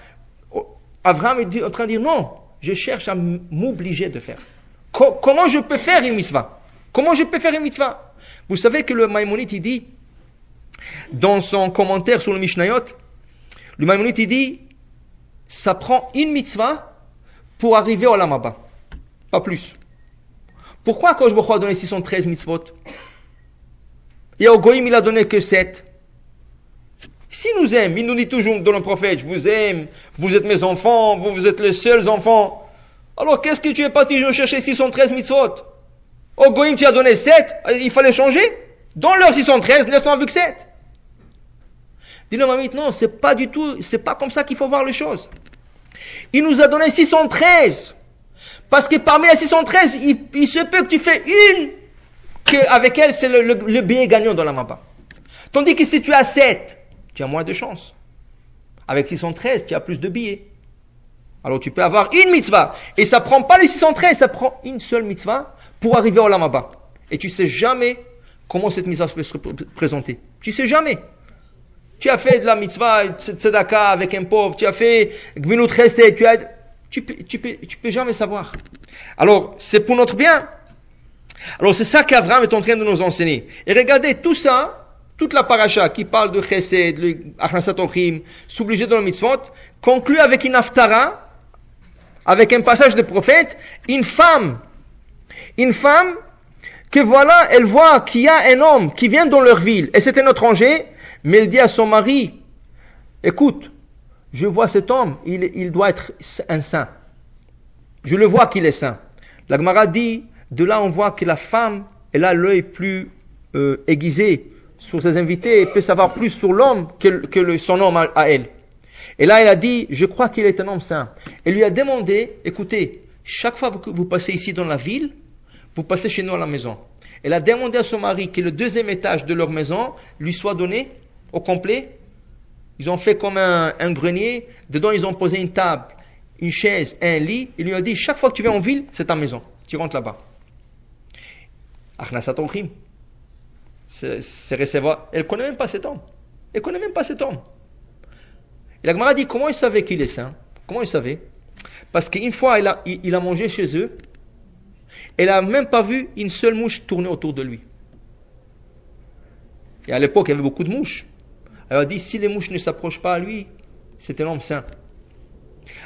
[SPEAKER 1] Abraham est en train de dire non, je cherche à m'obliger de faire. Comment je peux faire une mitzvah? Comment je peux faire une mitzvah? Vous savez que le Maïmonide, il dit, dans son commentaire sur le Mishnayot, le Maïmonide, il dit, ça prend une mitzvah pour arriver au Lamaba. Pas plus. Pourquoi quand je a donné 613 mitzvot? Et au Goïm, il a donné que 7. S'il nous aime, il nous dit toujours dans le prophète, je vous aime, vous êtes mes enfants, vous êtes les seuls enfants. Alors qu'est-ce que tu es parti chercher 613 mitzvot? Au Goïm, tu as donné 7, il fallait changer? Dans leur 613, laisse-nous avec 7. Dis-le, mamie, non, c'est pas du tout, c'est pas comme ça qu'il faut voir les choses. Il nous a donné 613. Parce que parmi les 613, il se peut que tu fais une, avec elle, c'est le billet gagnant dans la mapa. Tandis que si tu as 7, tu as moins de chance. Avec 613, tu as plus de billets. Alors tu peux avoir une mitzvah. Et ça prend pas les 613, ça prend une seule mitzvah pour arriver au lamaba. Et tu sais jamais comment cette mitzvah peut se présenter. Tu sais jamais. Tu as fait de la mitzvah, tzedaka avec un pauvre, tu as fait gminut chesed, tu peux jamais savoir. Alors, c'est pour notre bien. Alors, c'est ça qu'Abraham est en train de nous enseigner. Et regardez, tout ça, toute la paracha qui parle de chesed, le achnasat ochim, s'obliger dans le mitzvot, conclut avec une haftara, avec un passage de prophète, une femme, que voilà, elle voit qu'il y a un homme qui vient dans leur ville, et c'est un étranger, mais elle dit à son mari, écoute, je vois cet homme, il doit être un saint. Je le vois qu'il est saint. La Gemara dit, de là on voit que la femme, elle a l'œil plus aiguisé sur ses invités, et peut savoir plus sur l'homme que son homme à elle. Et là elle a dit, je crois qu'il est un homme saint. Elle lui a demandé, écoutez, chaque fois que vous passez ici dans la ville, vous passez chez nous à la maison. Elle a demandé à son mari que le 2e étage de leur maison lui soit donné au complet. Ils ont fait comme un grenier. Dedans, ils ont posé une table, une chaise, un lit. Il lui a dit, chaque fois que tu viens en ville, c'est ta maison. Tu rentres là-bas. Achnasat ochim. C'est recevoir. Elle ne connaît même pas cet homme. Et la Gemara dit, comment il savait qu'il est saint? Comment il savait? Parce qu'une fois, il a mangé chez eux. Elle n'a même pas vu une seule mouche tourner autour de lui. Et à l'époque, il y avait beaucoup de mouches. Elle a dit, si les mouches ne s'approchent pas à lui, c'est un homme saint.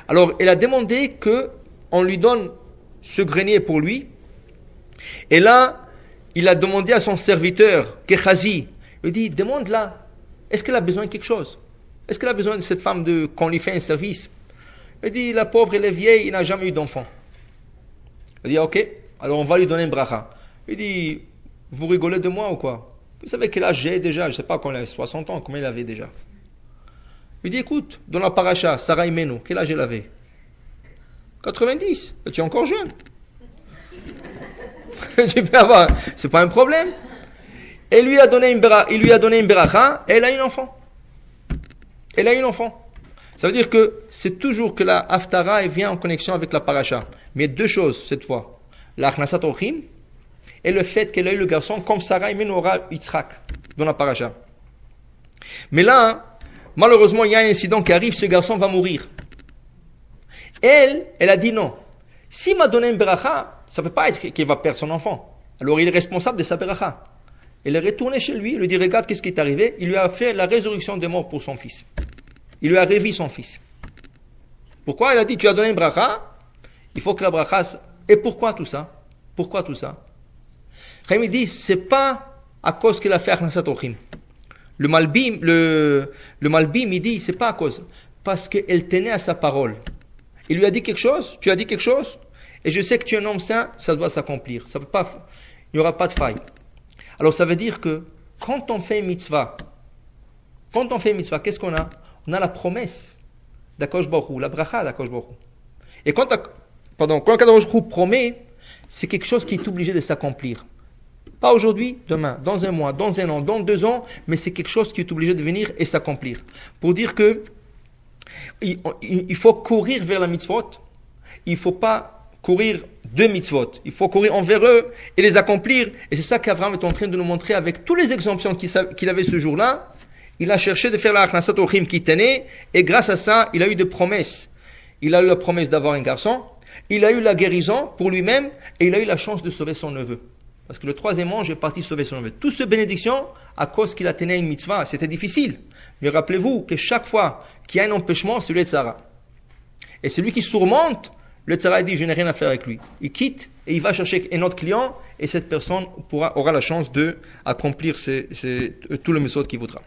[SPEAKER 1] Alors, elle a demandé qu'on lui donne ce grenier pour lui. Et là, il a demandé à son serviteur, Gehazi, il dit, demande-la est-ce qu'elle a besoin de quelque chose? Est-ce qu'elle a besoin de cette femme qu'on lui fait un service? Il dit, la pauvre, elle est vieille, il n'a jamais eu d'enfant. Il dit, ok, alors on va lui donner un bracha. Il dit, vous rigolez de moi ou quoi? Vous savez quel âge j'ai déjà? Je ne sais pas, quand il avait 60 ans, combien il avait déjà? Il dit, écoute, dans la paracha, Sarah Imenu, quel âge elle avait? 90. Tu es encore jeune. C'est pas un problème. Il lui a donné une bracha, et elle a eu un enfant. Elle a eu un enfant. Ça veut dire que c'est toujours que la Haftara vient en connexion avec la paracha. Mais deux choses cette fois. La Achnasat Orchim et le fait qu'elle a eu le garçon comme Sarah Imenu aura Yitzhak dans la paracha. Mais là, malheureusement, il y a un incident qui arrive, ce garçon va mourir. Elle a dit non. S'il m'a donné une bracha, ça ne peut pas être qu'il va perdre son enfant. Alors il est responsable de sa bracha. Elle est retournée chez lui, il lui dit, regarde qu'est-ce qui est arrivé. Il lui a fait la résurrection des morts pour son fils. Il lui a réveillé son fils. Pourquoi? Il a dit, tu as donné une bracha, il faut que la bracha... Et pourquoi tout ça? Pourquoi tout ça? Chaim dit, c'est pas à cause qu'il a fait Achnasat Orchim. Le Malbim, il dit, c'est pas à cause. Parce qu'elle tenait à sa parole. Il lui a dit quelque chose, tu as dit quelque chose, et je sais que tu es un homme saint, ça doit s'accomplir. Ça peut pas, il n'y aura pas de faille. Alors ça veut dire que quand on fait une mitzvah, qu'est-ce qu'on a? On a la promesse d'Akadosh Baruch Hu, la bracha d'Akadosh Baruch Hu. Et quand Akadosh Baruch Hu promet, c'est quelque chose qui est obligé de s'accomplir. Pas aujourd'hui, demain, dans un mois, dans un an, dans 2 ans, mais c'est quelque chose qui est obligé de venir et s'accomplir. Pour dire que il faut courir vers la mitzvot, il ne faut pas courir de mitzvot, il faut courir envers eux et les accomplir. Et c'est ça qu'Abraham est en train de nous montrer avec toutes les exemptions qu'il avait ce jour-là. Il a cherché de faire la Achnasat Orchim qui tenait, et grâce à ça, il a eu des promesses. Il a eu la promesse d'avoir un garçon, il a eu la guérison pour lui-même, et il a eu la chance de sauver son neveu. Parce que le 3e ange est parti sauver son neveu. Toute cette bénédiction, à cause qu'il a tenu une mitzvah, c'était difficile. Mais rappelez-vous que chaque fois qu'il y a un empêchement, c'est le Yetzara. Et celui qui surmonte, le Yetzara dit, je n'ai rien à faire avec lui. Il quitte, et il va chercher un autre client, et cette personne aura la chance d'accomplir tout le mitzvot qu'il voudra.